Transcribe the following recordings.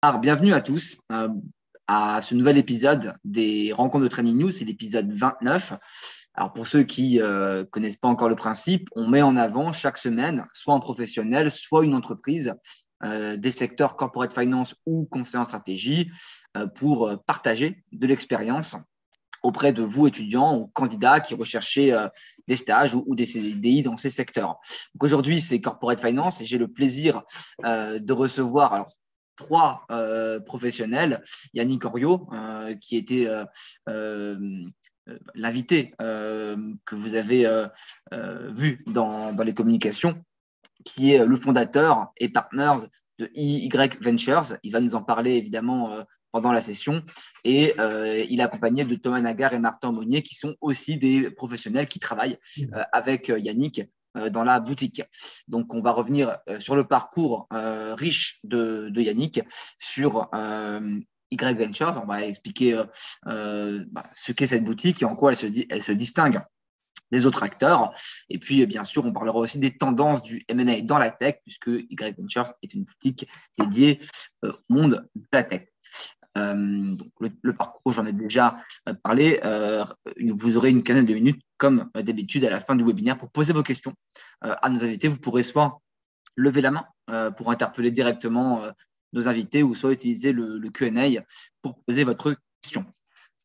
Alors, bienvenue à tous à ce nouvel épisode des Rencontres de Training News, c'est l'épisode 29. Alors pour ceux qui ne connaissent pas encore le principe, on met en avant chaque semaine soit un professionnel, soit une entreprise des secteurs corporate finance ou conseil en stratégie pour partager de l'expérience auprès de vous, étudiants ou candidats qui recherchez des stages ou des CDI dans ces secteurs. Donc aujourd'hui, c'est Corporate Finance et j'ai le plaisir de recevoir trois professionnels. Yannick Henriot, qui était l'invité que vous avez vu dans les communications, qui est le fondateur et partner de EY Ventures. Il va nous en parler évidemment pendant la session. Et il est accompagné de Thomas Nagar et Martin Monnier, qui sont aussi des professionnels qui travaillent avec Yannick dans la boutique. Donc, on va revenir sur le parcours riche de Yannick, sur Y Ventures. On va expliquer ce qu'est cette boutique et en quoi elle se distingue des autres acteurs. Et puis, bien sûr, on parlera aussi des tendances du M&A dans la tech, puisque Y Ventures est une boutique dédiée au monde de la tech. Donc le parcours, j'en ai déjà parlé. Vous aurez une quinzaine de minutes, comme d'habitude, à la fin du webinaire pour poser vos questions à nos invités. Vous pourrez soit lever la main pour interpeller directement nos invités ou soit utiliser le Q&A pour poser votre question.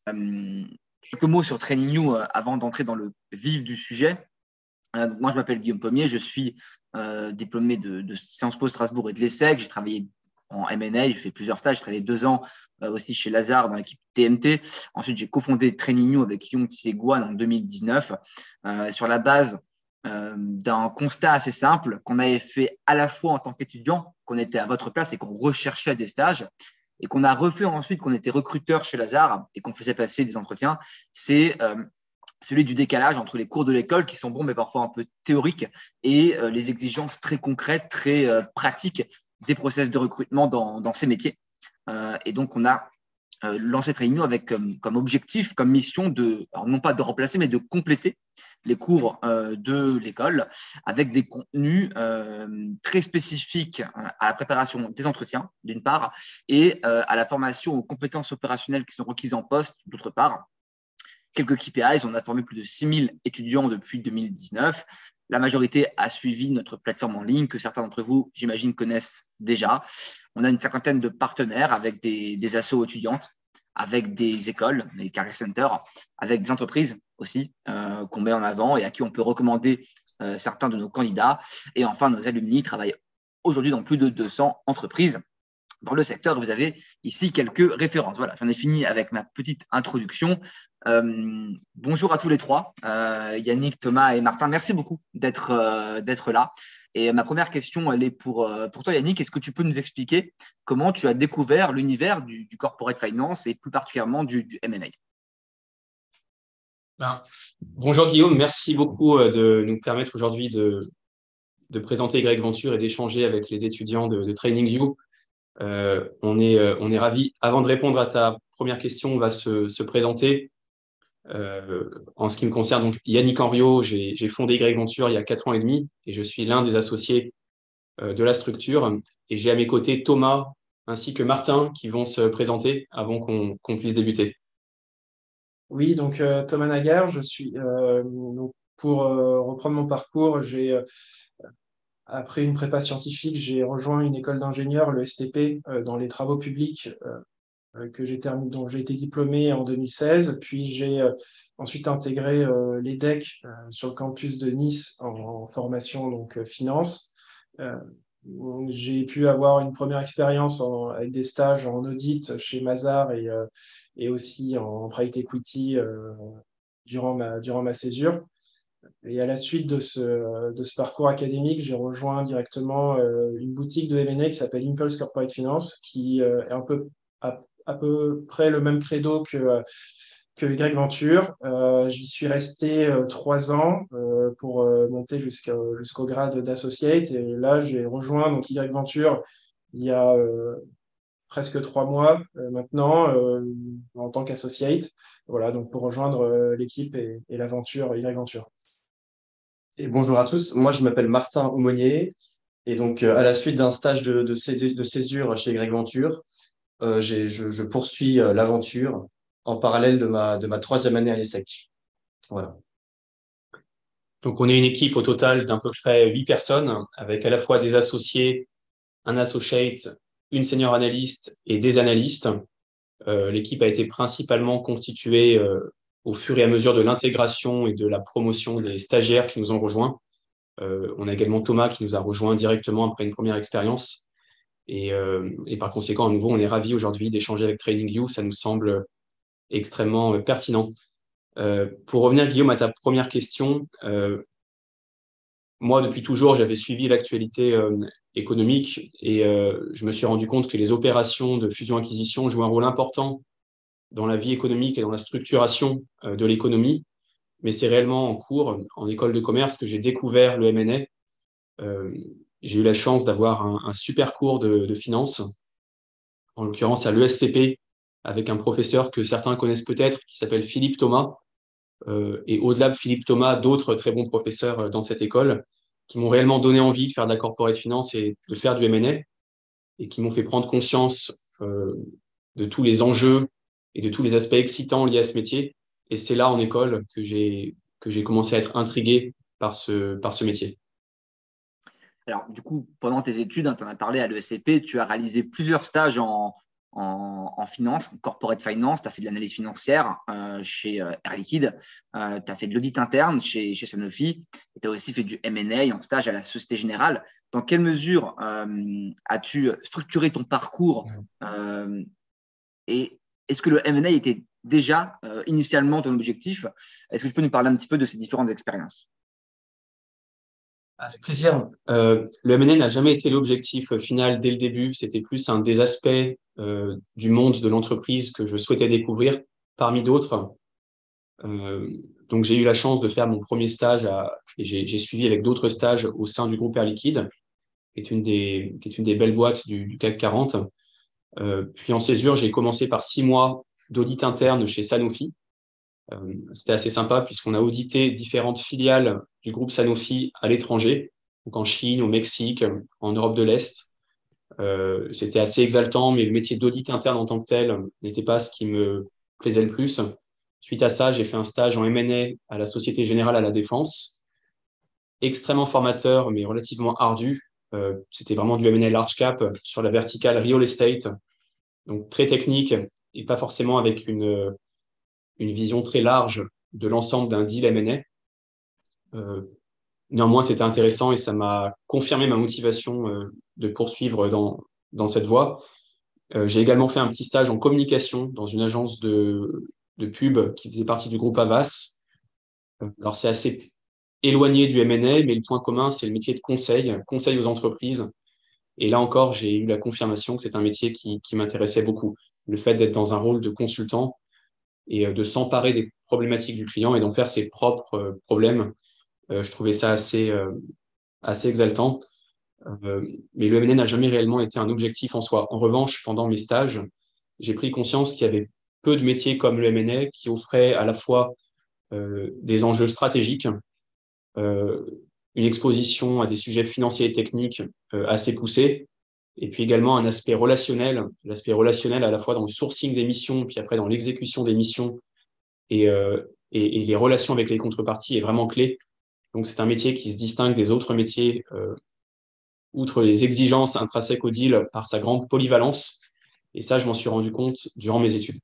Quelques mots sur Training You avant d'entrer dans le vif du sujet. Moi, je m'appelle Guillaume Pommier, je suis diplômé de Sciences Po Strasbourg et de l'ESSEC. J'ai travaillé en M&A, j'ai fait plusieurs stages, j'ai travaillé 2 ans aussi chez Lazare dans l'équipe TMT. Ensuite, j'ai cofondé Training You avec Young Tsegwan en 2019 sur la base d'un constat assez simple qu'on avait fait à la fois en tant qu'étudiant, qu'on était à votre place et qu'on recherchait des stages, et qu'on a refait ensuite, qu'on était recruteur chez Lazare et qu'on faisait passer des entretiens, c'est celui du décalage entre les cours de l'école qui sont bons mais parfois un peu théoriques et les exigences très concrètes, très pratiques des process de recrutement dans ces métiers. Et donc, on a lancé Training avec comme objectif, comme mission alors non pas de remplacer, mais de compléter les cours de l'école avec des contenus très spécifiques à la préparation des entretiens, d'une part, et à la formation aux compétences opérationnelles qui sont requises en poste, d'autre part. Quelques KPIs, on a formé plus de 6000 étudiants depuis 2019. La majorité a suivi notre plateforme en ligne que certains d'entre vous, j'imagine, connaissent déjà. On a une cinquantaine de partenaires avec des assos étudiantes, avec des écoles, les career centers, avec des entreprises aussi qu'on met en avant et à qui on peut recommander certains de nos candidats. Et enfin, nos alumni travaillent aujourd'hui dans plus de 200 entreprises dans le secteur. Vous avez ici quelques références. Voilà, j'en ai fini avec ma petite introduction. Bonjour à tous les trois, Yannick, Thomas et Martin. Merci beaucoup d'être là. Et ma première question, elle est pour toi, Yannick. Est-ce que tu peux nous expliquer comment tu as découvert l'univers du corporate finance et plus particulièrement du M&A? Bonjour Guillaume, merci beaucoup de nous permettre aujourd'hui de présenter Y Venture et d'échanger avec les étudiants de Training You. On est ravis. Avant de répondre à ta première question, on va se présenter. En ce qui me concerne, donc Yannick Henriot, j'ai fondé Y Venture il y a 4 ans et demi et je suis l'un des associés de la structure. Et j'ai à mes côtés Thomas ainsi que Martin qui vont se présenter avant qu'on puisse débuter. Oui, donc Thomas Nagar, donc, pour reprendre mon parcours, après une prépa scientifique, j'ai rejoint une école d'ingénieur, le STP, dans les travaux publics dont j'ai été diplômé en 2016. Puis j'ai ensuite intégré l'EDEC sur le campus de Nice en formation donc finance. J'ai pu avoir une première expérience avec des stages en audit chez Mazars et aussi en private equity durant ma césure. Et à la suite de ce parcours académique, j'ai rejoint directement une boutique de M&A qui s'appelle Impulse Corporate Finance, qui est à peu près le même credo que Y Venture. J'y suis resté 3 ans pour monter jusqu'au grade d'associate. Et là, j'ai rejoint donc Y Venture il y a presque 3 mois maintenant en tant qu'associate. Voilà, donc pour rejoindre l'équipe et l'aventure Y Venture. Et bonjour à tous, moi je m'appelle Martin Aumonier et donc à la suite d'un stage de césure chez Y Venture, je poursuis l'aventure en parallèle de ma troisième année à l'ESSEC. Voilà. Donc, on est une équipe au total d'à peu près 8 personnes, avec à la fois des associés, un associate, une senior analyste et des analystes. L'équipe a été principalement constituée au fur et à mesure de l'intégration et de la promotion des stagiaires qui nous ont rejoints. On a également Thomas qui nous a rejoints directement après une première expérience. Et par conséquent, à nouveau, on est ravis aujourd'hui d'échanger avec TradingView. Ça nous semble extrêmement pertinent. Pour revenir, Guillaume, à ta première question, moi, depuis toujours, j'avais suivi l'actualité économique et je me suis rendu compte que les opérations de fusion-acquisition jouent un rôle important dans la vie économique et dans la structuration de l'économie. Mais c'est réellement en cours, en école de commerce, que j'ai découvert le M&A. J'ai eu la chance d'avoir un super cours de finance, en l'occurrence à l'ESCP, avec un professeur que certains connaissent peut-être, qui s'appelle Philippe Thomas. Et au-delà de Philippe Thomas, d'autres très bons professeurs dans cette école qui m'ont réellement donné envie de faire de la corporate finance et de faire du M&A et qui m'ont fait prendre conscience de tous les enjeux et de tous les aspects excitants liés à ce métier. Et c'est là, en école, que j'ai commencé à être intrigué par ce métier. Alors, du coup, pendant tes études, tu en as parlé à l'ESCP, tu as réalisé plusieurs stages en finance, en corporate finance, tu as fait de l'analyse financière chez Air Liquide, tu as fait de l'audit interne chez Sanofi, et tu as aussi fait du M&A en stage à la Société Générale. Dans quelle mesure as-tu structuré ton parcours et est-ce que le M&A était déjà initialement ton objectif? Est-ce que tu peux nous parler un petit peu de ces différentes expériences? Avec plaisir. Le M&A n'a jamais été l'objectif final dès le début. C'était plus un des aspects du monde de l'entreprise que je souhaitais découvrir parmi d'autres. Donc, j'ai eu la chance de faire mon premier stage et j'ai suivi avec d'autres stages au sein du groupe Air Liquide, qui est une des belles boîtes du CAC 40. Puis en césure, j'ai commencé par 6 mois d'audit interne chez Sanofi. C'était assez sympa puisqu'on a audité différentes filiales du groupe Sanofi à l'étranger, donc en Chine, au Mexique, en Europe de l'Est. C'était assez exaltant, mais le métier d'audit interne en tant que tel n'était pas ce qui me plaisait le plus. Suite à ça, j'ai fait un stage en M&A à la Société Générale à la Défense, extrêmement formateur, mais relativement ardu. C'était vraiment du M&A large cap sur la verticale real estate, donc très technique et pas forcément avec une vision très large de l'ensemble d'un deal M&A. Néanmoins, c'était intéressant et ça m'a confirmé ma motivation de poursuivre dans cette voie. J'ai également fait un petit stage en communication dans une agence de pub qui faisait partie du groupe Havas. Alors, c'est assez éloigné du M&A, mais le point commun, c'est le métier de conseil aux entreprises. Et là encore, j'ai eu la confirmation que c'est un métier qui m'intéressait beaucoup. Le fait d'être dans un rôle de consultant et de s'emparer des problématiques du client et d'en faire ses propres problèmes. Je trouvais ça assez exaltant. Mais le M&A n'a jamais réellement été un objectif en soi. En revanche, pendant mes stages, j'ai pris conscience qu'il y avait peu de métiers comme le M&A qui offraient à la fois des enjeux stratégiques, une exposition à des sujets financiers et techniques assez poussés, et puis également un aspect relationnel, l'aspect relationnel à la fois dans le sourcing des missions, puis après dans l'exécution des missions, et les relations avec les contreparties est vraiment clé. Donc c'est un métier qui se distingue des autres métiers, outre les exigences intrinsèques au deal, par sa grande polyvalence. Et ça, je m'en suis rendu compte durant mes études.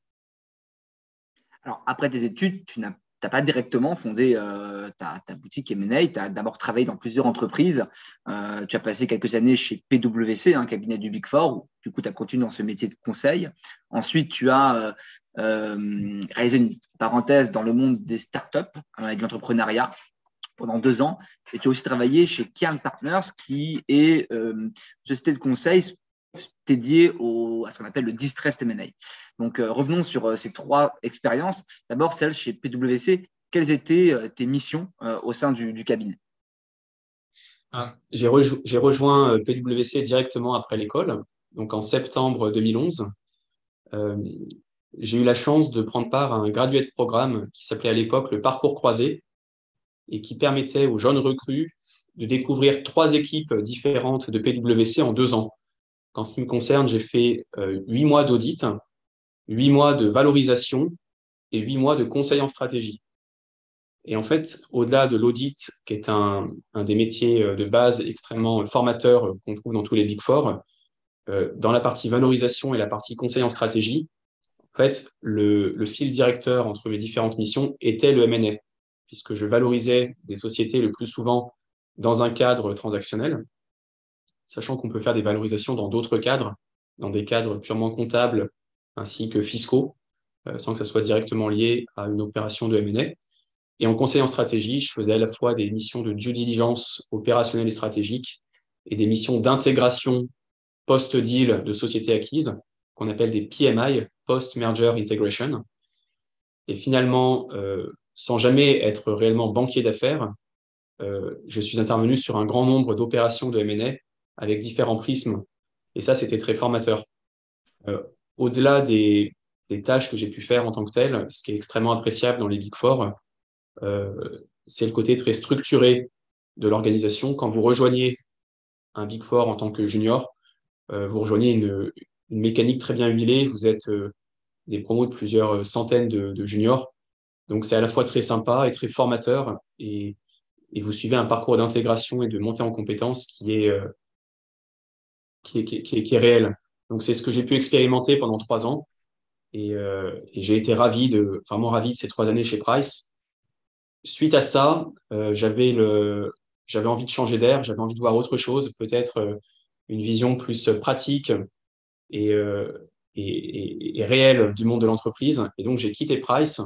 Alors, après tes études, tu n'as pas directement fondé ta boutique M&A. Tu as d'abord travaillé dans plusieurs entreprises. Tu as passé quelques années chez PwC, un cabinet du Big Four, où du coup, tu as continué dans ce métier de conseil. Ensuite, tu as réalisé une parenthèse dans le monde des startups et de l'entrepreneuriat pendant 2 ans. Et tu as aussi travaillé chez Cairn Partners, qui est une société de conseil dédié à ce qu'on appelle le distressed M&A. Donc, revenons sur ces 3 expériences. D'abord, celle chez PwC. Quelles étaient tes missions au sein du cabinet? J'ai rejoint PwC directement après l'école, donc en septembre 2011. J'ai eu la chance de prendre part à un graduate programme qui s'appelait à l'époque le Parcours Croisé et qui permettait aux jeunes recrues de découvrir 3 équipes différentes de PwC en 2 ans. qu'en ce qui me concerne, j'ai fait 8 mois d'audit, 8 mois de valorisation et 8 mois de conseil en stratégie. Et en fait, au-delà de l'audit, qui est un des métiers de base extrêmement formateur qu'on trouve dans tous les Big Four, dans la partie valorisation et la partie conseil en stratégie, en fait, le fil directeur entre mes différentes missions était le M&A, puisque je valorisais des sociétés le plus souvent dans un cadre transactionnel, sachant qu'on peut faire des valorisations dans d'autres cadres, dans des cadres purement comptables ainsi que fiscaux, sans que ça soit directement lié à une opération de M&A. Et en conseil en stratégie, je faisais à la fois des missions de due diligence opérationnelle et stratégique et des missions d'intégration post-deal de sociétés acquises, qu'on appelle des PMI, Post-Merger Integration. Et finalement, sans jamais être réellement banquier d'affaires, je suis intervenu sur un grand nombre d'opérations de M&A avec différents prismes. Et ça, c'était très formateur. Au-delà des tâches que j'ai pu faire en tant que telles, ce qui est extrêmement appréciable dans les Big Four, c'est le côté très structuré de l'organisation. Quand vous rejoignez un Big Four en tant que junior, vous rejoignez une mécanique très bien huilée. Vous êtes des promos de plusieurs centaines de juniors. Donc, c'est à la fois très sympa et très formateur. Et vous suivez un parcours d'intégration et de montée en compétences qui est réel. Donc, c'est ce que j'ai pu expérimenter pendant 3 ans. Et j'ai été vraiment ravi de ces 3 années chez Price. Suite à ça, j'avais envie de changer d'air, j'avais envie de voir autre chose, peut-être une vision plus pratique et réelle du monde de l'entreprise. Et donc, j'ai quitté Price.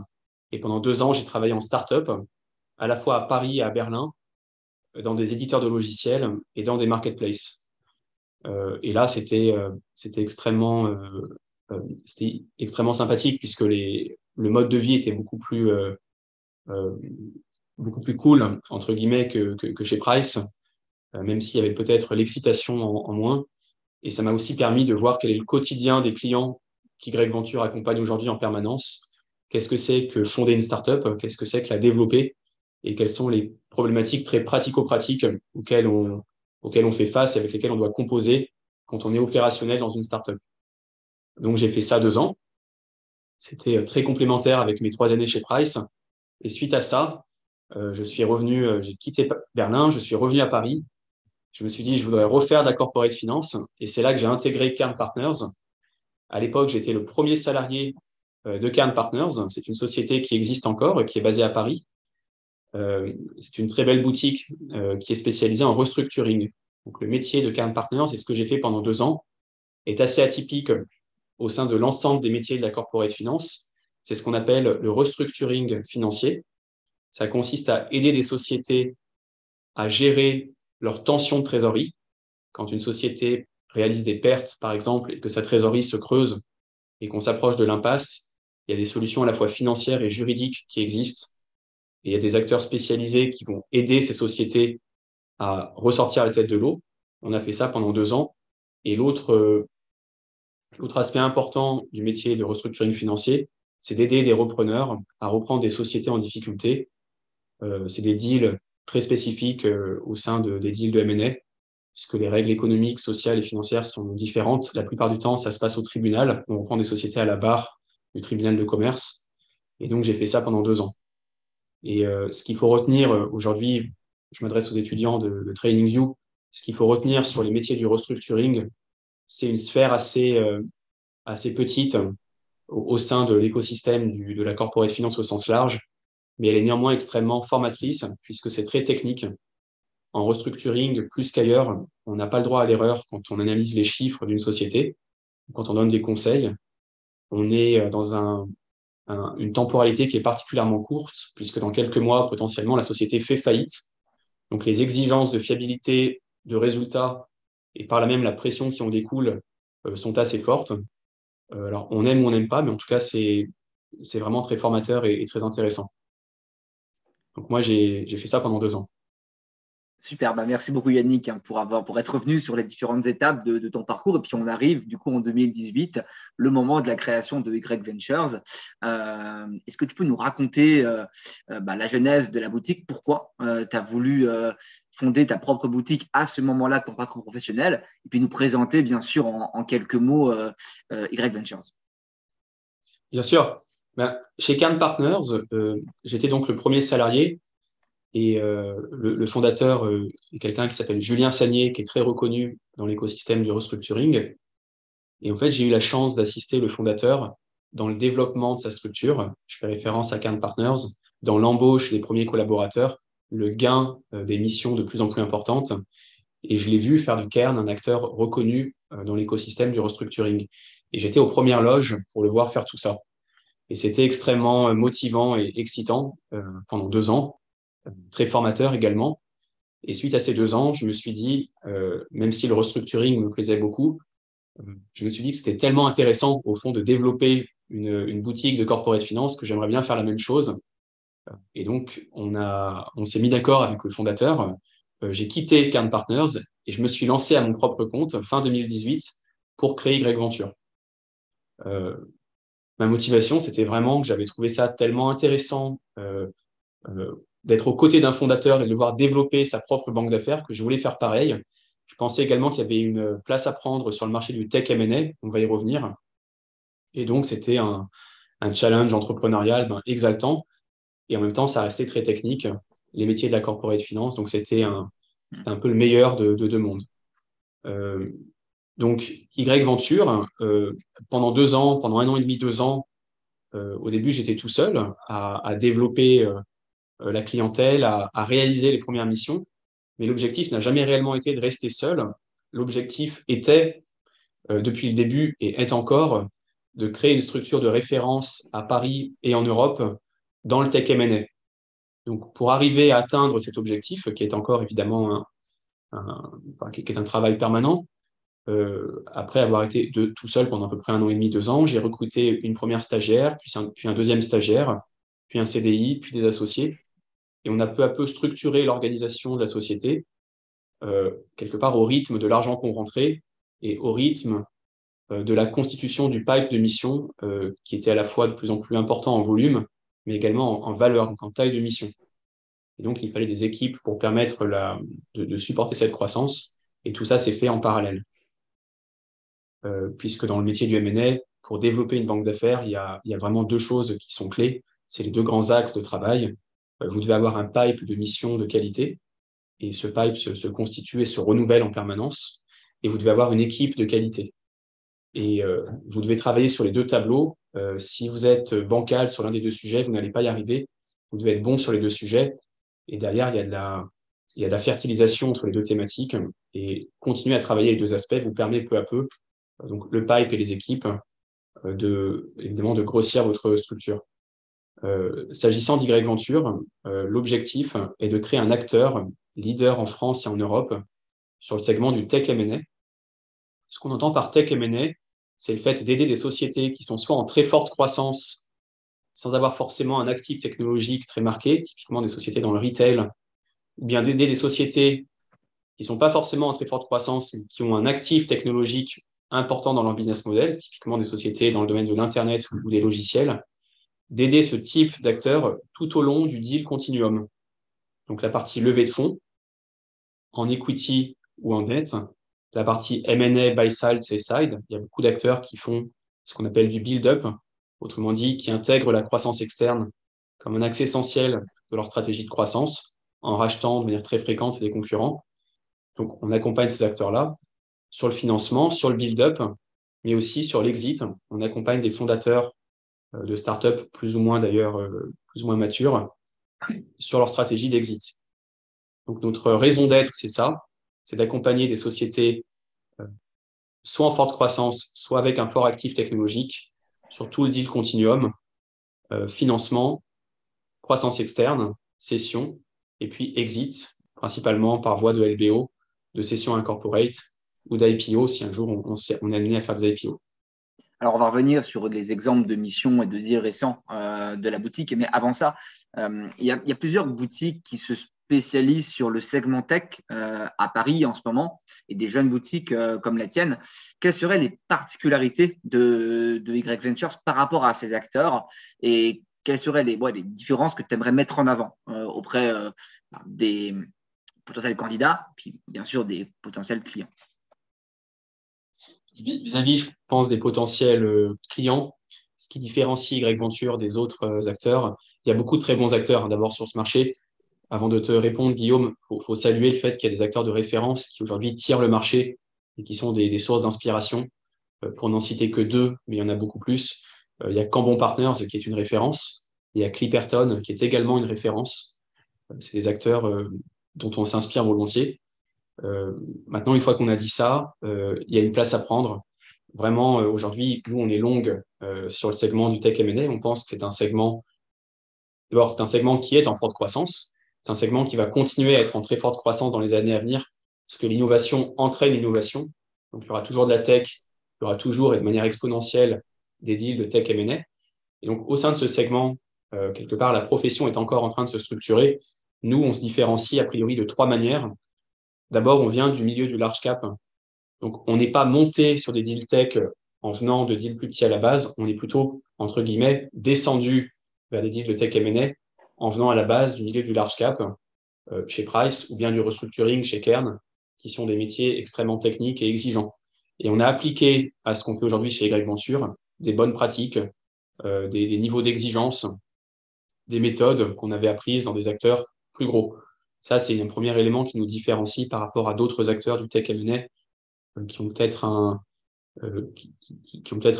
Et pendant 2 ans, j'ai travaillé en start-up, à la fois à Paris et à Berlin, dans des éditeurs de logiciels et dans des marketplaces. Et là, c'était extrêmement sympathique puisque le mode de vie était beaucoup plus cool, entre guillemets, que chez Price, même s'il y avait peut-être l'excitation en moins. Et ça m'a aussi permis de voir quel est le quotidien des clients qu'Y Venture accompagne aujourd'hui en permanence. Qu'est-ce que c'est que fonder une startup? Qu'est-ce que c'est que la développer? Et quelles sont les problématiques très pratico-pratiques auxquelles on fait face et avec lesquelles on doit composer quand on est opérationnel dans une startup. Donc, j'ai fait ça 2 ans. C'était très complémentaire avec mes 3 années chez Price. Et suite à ça, j'ai quitté Berlin, je suis revenu à Paris. Je me suis dit, je voudrais refaire de la corporate finance. Et c'est là que j'ai intégré Cairn Partners. À l'époque, j'étais le premier salarié de Cairn Partners. C'est une société qui existe encore, qui est basée à Paris. C'est une très belle boutique qui est spécialisée en restructuring. Donc, le métier de Cairn Partners, et ce que j'ai fait pendant 2 ans, est assez atypique au sein de l'ensemble des métiers de la corporate finance. C'est ce qu'on appelle le restructuring financier. Ça consiste à aider des sociétés à gérer leur tension de trésorerie. Quand une société réalise des pertes, par exemple, et que sa trésorerie se creuse et qu'on s'approche de l'impasse, il y a des solutions à la fois financières et juridiques qui existent. Et il y a des acteurs spécialisés qui vont aider ces sociétés à ressortir la tête de l'eau. On a fait ça pendant 2 ans. Et l'autre aspect important du métier de restructuring financier, c'est d'aider des repreneurs à reprendre des sociétés en difficulté. C'est des deals très spécifiques au sein des deals de M&A, puisque les règles économiques, sociales et financières sont différentes. La plupart du temps, ça se passe au tribunal. On reprend des sociétés à la barre du tribunal de commerce. Et donc, j'ai fait ça pendant 2 ans. Et ce qu'il faut retenir aujourd'hui, je m'adresse aux étudiants de TradingView, ce qu'il faut retenir sur les métiers du restructuring, c'est une sphère assez petite au sein de l'écosystème de la corporate finance au sens large, mais elle est néanmoins extrêmement formatrice puisque c'est très technique. En restructuring, plus qu'ailleurs, on n'a pas le droit à l'erreur quand on analyse les chiffres d'une société, quand on donne des conseils. On est dans une temporalité qui est particulièrement courte, puisque dans quelques mois, potentiellement, la société fait faillite. Donc, les exigences de fiabilité, de résultats, et par là même la pression qui en découle, sont assez fortes. Alors, on aime ou on n'aime pas, mais en tout cas, c'est vraiment très formateur et très intéressant. Donc, moi, j'ai fait ça pendant 2 ans. Super, merci beaucoup Yannick pour être revenu sur les différentes étapes de ton parcours. Et puis on arrive du coup en 2018, le moment de la création de Y Ventures. Est-ce que tu peux nous raconter la genèse de la boutique? Pourquoi tu as voulu fonder ta propre boutique à ce moment-là de ton parcours professionnel et puis nous présenter, bien sûr, en quelques mots, Y Ventures. Bien sûr. Ben, chez Cairn Partners, j'étais donc le premier salarié et le fondateur est quelqu'un qui s'appelle Julien Sagnier, qui est très reconnu dans l'écosystème du restructuring. Et en fait, j'ai eu la chance d'assister le fondateur dans le développement de sa structure. Je fais référence à Cairn Partners, dans l'embauche des premiers collaborateurs, le gain des missions de plus en plus importantes. Et je l'ai vu faire de Cairn un acteur reconnu dans l'écosystème du restructuring. Et j'étais aux premières loges pour le voir faire tout ça. Et c'était extrêmement motivant et excitant pendant 2 ans, très formateur également. Et suite à ces 2 ans, je me suis dit, même si le restructuring me plaisait beaucoup, je me suis dit que c'était tellement intéressant, au fond, de développer une boutique de corporate finance que j'aimerais bien faire la même chose. Et donc, on s'est mis d'accord avec le fondateur. J'ai quitté Cairn Partners et je me suis lancé à mon propre compte fin 2018 pour créer Y Venture. Ma motivation, c'était vraiment que j'avais trouvé ça tellement intéressant d'être aux côtés d'un fondateur et de le voir développer sa propre banque d'affaires que je voulais faire pareil. Je pensais également qu'il y avait une place à prendre sur le marché du tech M&A, on va y revenir. Et donc, c'était un challenge entrepreneurial exaltant. Et en même temps, ça restait très technique, les métiers de la corporate finance. Donc, c'était un peu le meilleur de 2 mondes. Donc, Y Venture, pendant 2 ans, pendant 1 an et demi, 2 ans, au début, j'étais tout seul à développer la clientèle, à réaliser les premières missions. Mais l'objectif n'a jamais réellement été de rester seul. L'objectif était, depuis le début et est encore, de créer une structure de référence à Paris et en Europe dans le tech M&A. Donc, pour arriver à atteindre cet objectif, qui est encore évidemment qui est un travail permanent, après avoir été tout seul pendant à peu près 1 an et demi, 2 ans, j'ai recruté une première stagiaire, puis un deuxième stagiaire, puis un CDI, puis des associés. Et on a peu à peu structuré l'organisation de la société, quelque part au rythme de l'argent qu'on rentrait et au rythme de la constitution du pipe de mission, qui était à la fois de plus en plus important en volume, mais également en valeur, donc en taille de mission. Et donc, il fallait des équipes pour permettre de supporter cette croissance. Et tout ça s'est fait en parallèle. Puisque dans le métier du M&A, pour développer une banque d'affaires, il y a vraiment 2 choses qui sont clés. C'est les 2 grands axes de travail. Vous devez avoir un pipe de mission de qualité. Et ce pipe se constitue et se renouvelle en permanence. Et vous devez avoir une équipe de qualité. Et vous devez travailler sur les 2 tableaux. Si vous êtes bancal sur l'un des 2 sujets, vous n'allez pas y arriver. Vous devez être bon sur les 2 sujets. Et derrière, il y a de la fertilisation entre les 2 thématiques. Et continuer à travailler les 2 aspects vous permet peu à peu, donc le pipe et les équipes, évidemment, de grossir votre structure. S'agissant d'Y Venture, l'objectif est de créer un acteur leader en France et en Europe sur le segment du tech M&A. Ce qu'on entend par tech M&A, c'est le fait d'aider des sociétés qui sont soit en très forte croissance, sans avoir forcément un actif technologique très marqué, typiquement des sociétés dans le retail, ou bien d'aider des sociétés qui ne sont pas forcément en très forte croissance, mais qui ont un actif technologique important dans leur business model, typiquement des sociétés dans le domaine de l'Internet ou des logiciels, d'aider ce type d'acteurs tout au long du deal continuum. Donc la partie levée de fonds, en equity ou en dette, la partie M&A, buy-side, sell-side, il y a beaucoup d'acteurs qui font ce qu'on appelle du build-up, autrement dit, qui intègrent la croissance externe comme un axe essentiel de leur stratégie de croissance, en rachetant de manière très fréquente des concurrents. Donc on accompagne ces acteurs-là sur le financement, sur le build-up, mais aussi sur l'exit. On accompagne des fondateurs de startups plus ou moins d'ailleurs, plus ou moins matures, sur leur stratégie d'exit. Donc notre raison d'être, c'est ça, c'est d'accompagner des sociétés soit en forte croissance, soit avec un fort actif technologique, sur tout le deal continuum, financement, croissance externe, cession, et puis exit, principalement par voie de LBO, de cession incorporate ou d'IPO, si un jour on est amené à faire des IPO. Alors, on va revenir sur les exemples de missions et de deals récents de la boutique. Mais avant ça, il y a plusieurs boutiques qui se spécialisent sur le segment tech à Paris en ce moment et des jeunes boutiques comme la tienne. Quelles seraient les particularités de Y Ventures par rapport à ces acteurs et quelles seraient les différences que tu aimerais mettre en avant auprès des potentiels candidats, puis bien sûr des potentiels clients. Vis-à-vis, je pense, des potentiels clients, ce qui différencie Y Venture des autres acteurs, il y a beaucoup de très bons acteurs d'abord sur ce marché. Avant de te répondre, Guillaume, il faut saluer le fait qu'il y a des acteurs de référence qui aujourd'hui tirent le marché et qui sont des sources d'inspiration. Pour n'en citer que deux, mais il y en a beaucoup plus. Il y a Cambon Partners qui est une référence. Il y a Clipperton qui est également une référence. C'est des acteurs dont on s'inspire volontiers. Maintenant, une fois qu'on a dit ça, il y a une place à prendre. Vraiment, aujourd'hui, nous, on est longue sur le segment du tech M&A. On pense que c'est un segment, d'abord, c'est un segment qui est en forte croissance. C'est un segment qui va continuer à être en très forte croissance dans les années à venir, parce que l'innovation entraîne l'innovation. Donc, il y aura toujours de la tech, il y aura toujours, et de manière exponentielle, des deals de tech M&A. Et donc, au sein de ce segment, quelque part, la profession est encore en train de se structurer. Nous, on se différencie a priori de trois manières. D'abord, on vient du milieu du large cap. Donc, on n'est pas monté sur des deals tech en venant de deals plus petits à la base. On est plutôt, entre guillemets, descendu vers des deals de tech M&A en venant à la base du milieu du large cap chez Price ou bien du restructuring chez Kern, qui sont des métiers extrêmement techniques et exigeants. Et on a appliqué à ce qu'on fait aujourd'hui chez Y Venture des bonnes pratiques, des niveaux d'exigence, des méthodes qu'on avait apprises dans des acteurs plus gros. Ça, c'est un premier élément qui nous différencie par rapport à d'autres acteurs du tech M&A qui ont peut-être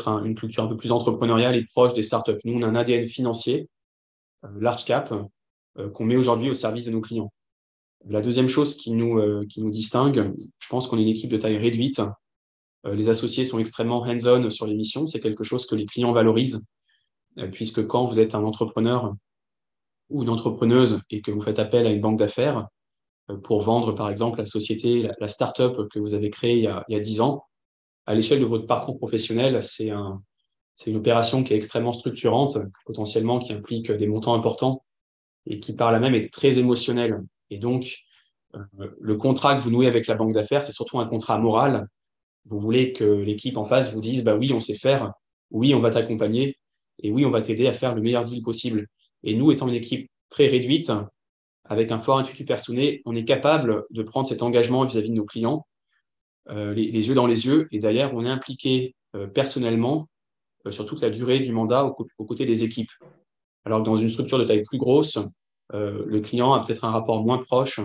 une culture un peu plus entrepreneuriale et proche des startups. Nous, on a un ADN financier, large cap, qu'on met aujourd'hui au service de nos clients. La deuxième chose qui nous distingue, je pense qu'on est une équipe de taille réduite. Les associés sont extrêmement hands-on sur les missions. C'est quelque chose que les clients valorisent, puisque quand vous êtes un entrepreneur ou une entrepreneuse et que vous faites appel à une banque d'affaires pour vendre, par exemple, la société, la start-up que vous avez créée il y a 10 ans, à l'échelle de votre parcours professionnel, c'est une opération qui est extrêmement structurante, potentiellement qui implique des montants importants et qui, par là même, est très émotionnelle. Et donc, le contrat que vous nouez avec la banque d'affaires, c'est surtout un contrat moral. Vous voulez que l'équipe en face vous dise, bah oui, on sait faire, oui, on va t'accompagner, et oui, on va t'aider à faire le meilleur deal possible. Et nous, étant une équipe très réduite, avec un fort intuitu personnel, on est capable de prendre cet engagement vis-à-vis de nos clients, les yeux dans les yeux, et d'ailleurs, on est impliqué personnellement sur toute la durée du mandat aux côtés des équipes. Alors que dans une structure de taille plus grosse, le client a peut-être un rapport moins proche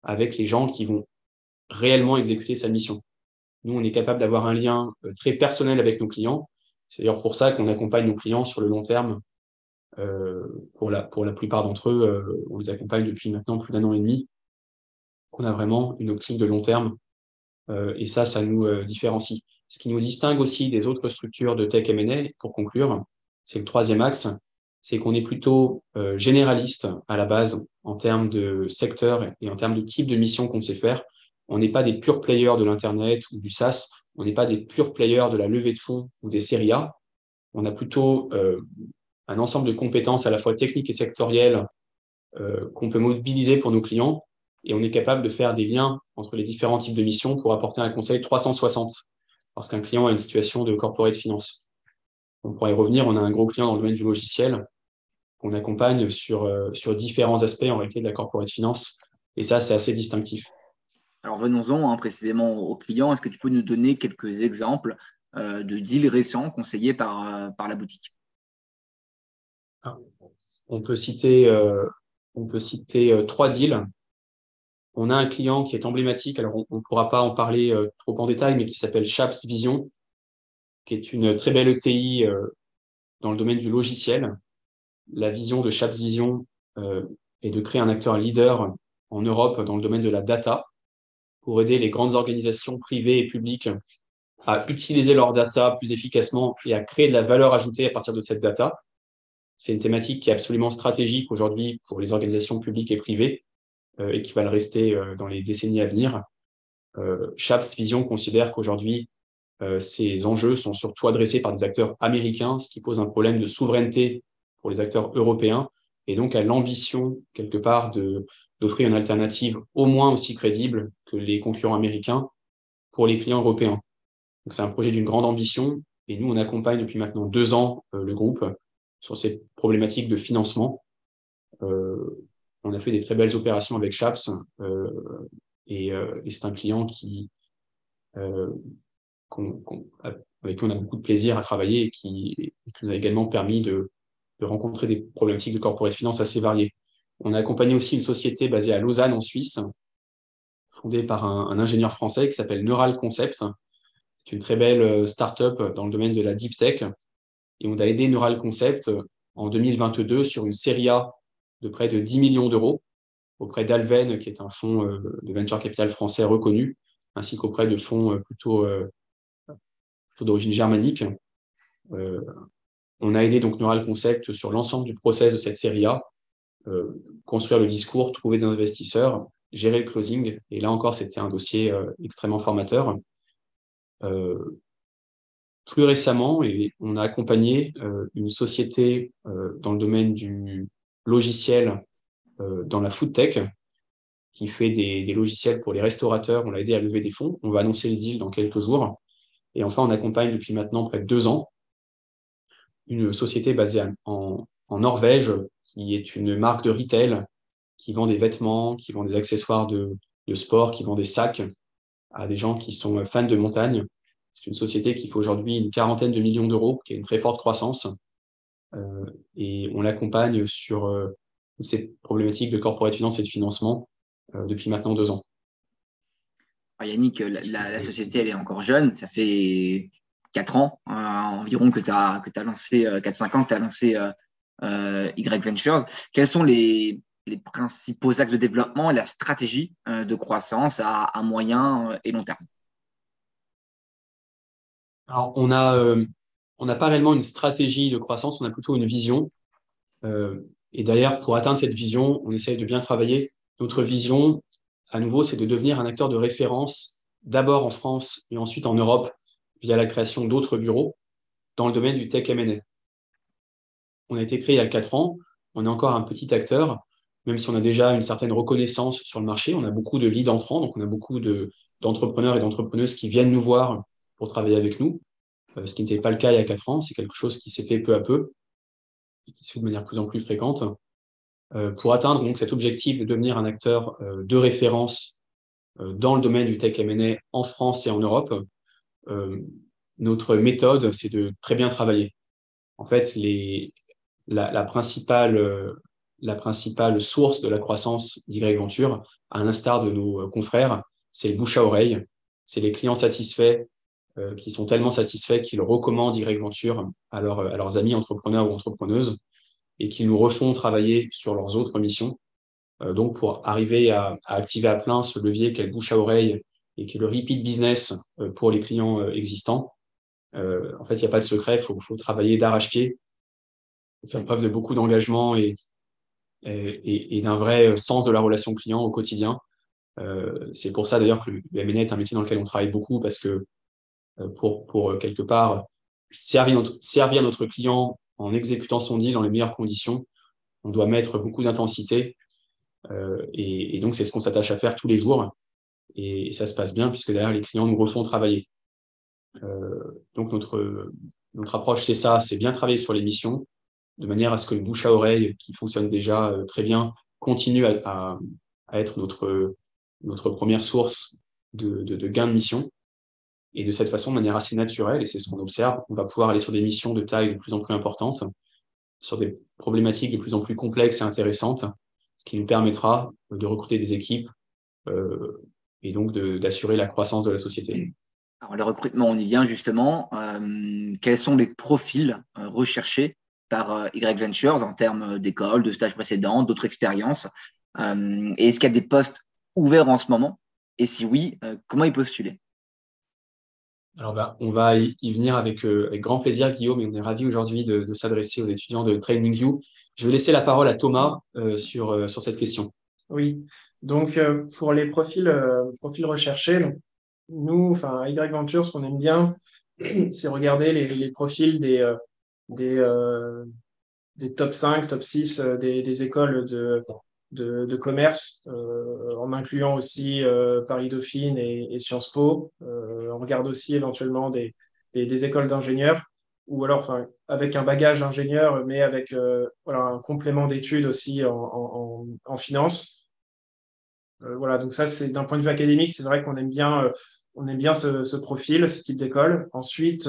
avec les gens qui vont réellement exécuter sa mission. Nous, on est capable d'avoir un lien très personnel avec nos clients. C'est d'ailleurs pour ça qu'on accompagne nos clients sur le long terme. Pour la plupart d'entre eux, on les accompagne depuis maintenant plus d'1 an et demi. On a vraiment une optique de long terme et ça nous différencie. Ce qui nous distingue aussi des autres structures de tech M&A, pour conclure, c'est le troisième axe, c'est qu'on est plutôt généraliste à la base en termes de secteur et en termes de type de mission qu'on sait faire. On n'est pas des purs players de l'Internet ou du SaaS, on n'est pas des purs players de la levée de fonds ou des séries A. On a plutôt un ensemble de compétences à la fois techniques et sectorielles qu'on peut mobiliser pour nos clients et on est capable de faire des liens entre les différents types de missions pour apporter un conseil 360 lorsqu'un client a une situation de corporate finance. Donc pour y revenir, on a un gros client dans le domaine du logiciel qu'on accompagne sur différents aspects en réalité de la corporate finance et ça, c'est assez distinctif. Alors venons-en précisément aux clients. Est-ce que tu peux nous donner quelques exemples de deals récents conseillés par la boutique? On peut citer 3 deals. On a un client qui est emblématique, alors on ne pourra pas en parler trop en détail, mais qui s'appelle Chaps Vision, qui est une très belle ETI dans le domaine du logiciel. La vision de Chaps Vision est de créer un acteur leader en Europe dans le domaine de la data pour aider les grandes organisations privées et publiques à utiliser leur data plus efficacement et à créer de la valeur ajoutée à partir de cette data. C'est une thématique qui est absolument stratégique aujourd'hui pour les organisations publiques et privées et qui va le rester dans les décennies à venir. Chaps Vision considère qu'aujourd'hui, ces enjeux sont surtout adressés par des acteurs américains, ce qui pose un problème de souveraineté pour les acteurs européens et donc a l'ambition, quelque part, d'offrir une alternative au moins aussi crédible que les concurrents américains pour les clients européens. Donc, c'est un projet d'une grande ambition et nous, on accompagne depuis maintenant 2 ans le groupe sur ces problématiques de financement. on a fait des très belles opérations avec Chaps et c'est un client euh, avec qui on a beaucoup de plaisir à travailler et qui nous a également permis de rencontrer des problématiques de corporate finance assez variées. On a accompagné aussi une société basée à Lausanne en Suisse, fondée par un ingénieur français qui s'appelle Neural Concept. C'est une très belle start-up dans le domaine de la deep tech. Et on a aidé Neural Concept en 2022 sur une série A de près de 10 millions d'euros auprès d'Alven, qui est un fonds de venture capital français reconnu, ainsi qu'auprès de fonds plutôt d'origine germanique. On a aidé donc Neural Concept sur l'ensemble du process de cette série A, construire le discours, trouver des investisseurs, gérer le closing. Et là encore, c'était un dossier extrêmement formateur. Plus récemment, on a accompagné une société dans le domaine du logiciel dans la food tech qui fait des logiciels pour les restaurateurs. On l'a aidé à lever des fonds. On va annoncer le deal dans quelques jours. Et enfin, on accompagne depuis maintenant près de 2 ans une société basée en Norvège qui est une marque de retail qui vend des vêtements, qui vend des accessoires de sport, qui vend des sacs à des gens qui sont fans de montagne. C'est une société qui fait aujourd'hui une quarantaine de millions d'euros, qui a une très forte croissance. Et on l'accompagne sur toutes ces problématiques de corporate finance et de financement depuis maintenant 2 ans. Alors, Yannick, la société, elle est encore jeune. Ça fait 4 ans environ que tu as lancé, 4-5 ans que tu as lancé Y Ventures. Quels sont les principaux axes de développement et la stratégie de croissance à moyen et long terme? Alors, on n'a pas réellement une stratégie de croissance, on a plutôt une vision. Et d'ailleurs, pour atteindre cette vision, on essaye de bien travailler. Notre vision, à nouveau, c'est de devenir un acteur de référence, d'abord en France et ensuite en Europe, via la création d'autres bureaux dans le domaine du tech M&A. On a été créé il y a 4 ans, on est encore un petit acteur, même si on a déjà une certaine reconnaissance sur le marché. On a beaucoup de leads entrants, donc on a beaucoup d'entrepreneurs et d'entrepreneuses qui viennent nous voir pour travailler avec nous, ce qui n'était pas le cas il y a 4 ans. C'est quelque chose qui s'est fait peu à peu et qui se fait de manière de plus en plus fréquente. Pour atteindre donc cet objectif de devenir un acteur de référence dans le domaine du tech M&A en France et en Europe, notre méthode, c'est de très bien travailler. En fait, la principale source de la croissance d'Y Venture, à l'instar de nos confrères, c'est le bouche à oreille. C'est les clients satisfaits qui sont tellement satisfaits qu'ils recommandent Y Venture à leurs amis entrepreneurs ou entrepreneuses et qui nous refont travailler sur leurs autres missions. Donc, pour arriver à activer à plein ce levier qu'est le bouche à oreille et qui est le repeat business pour les clients existants, en fait, il n'y a pas de secret, il faut travailler d'arrache-pied, faire preuve de beaucoup d'engagement et d'un vrai sens de la relation client au quotidien. C'est pour ça d'ailleurs que le M&A est un métier dans lequel on travaille beaucoup parce que pour quelque part servir notre client en exécutant son deal dans les meilleures conditions, on doit mettre beaucoup d'intensité et donc c'est ce qu'on s'attache à faire tous les jours et ça se passe bien puisque derrière les clients nous refont travailler. Donc notre approche c'est ça, c'est bien travailler sur les missions de manière à ce que le bouche à oreille qui fonctionne déjà très bien continue à être notre première source de gain de mission. Et de cette façon, de manière assez naturelle, et c'est ce qu'on observe, on va pouvoir aller sur des missions de taille de plus en plus importante, sur des problématiques de plus en plus complexes et intéressantes, ce qui nous permettra de recruter des équipes et donc d'assurer la croissance de la société. Alors, le recrutement, on y vient justement. Quels sont les profils recherchés par Y Ventures en termes d'école, de stages précédents, d'autres expériences et est-ce qu'il y a des postes ouverts en ce moment? Et si oui, comment y postuler? Alors, on va y venir avec grand plaisir, Guillaume, et on est ravis aujourd'hui de s'adresser aux étudiants de TradingView. Je vais laisser la parole à Thomas sur cette question. Oui, donc pour les profils recherchés, donc, nous, enfin, à Y Venture, ce qu'on aime bien, c'est regarder les profils des top 5, top 6 des écoles de commerce, en incluant aussi Paris Dauphine et Sciences Po. On regarde aussi éventuellement des écoles d'ingénieurs. ou alors avec un bagage ingénieur, mais avec voilà, un complément d'études aussi en finance. Voilà, donc ça, c'est d'un point de vue académique, c'est vrai on aime bien ce profil, ce type d'école. Ensuite,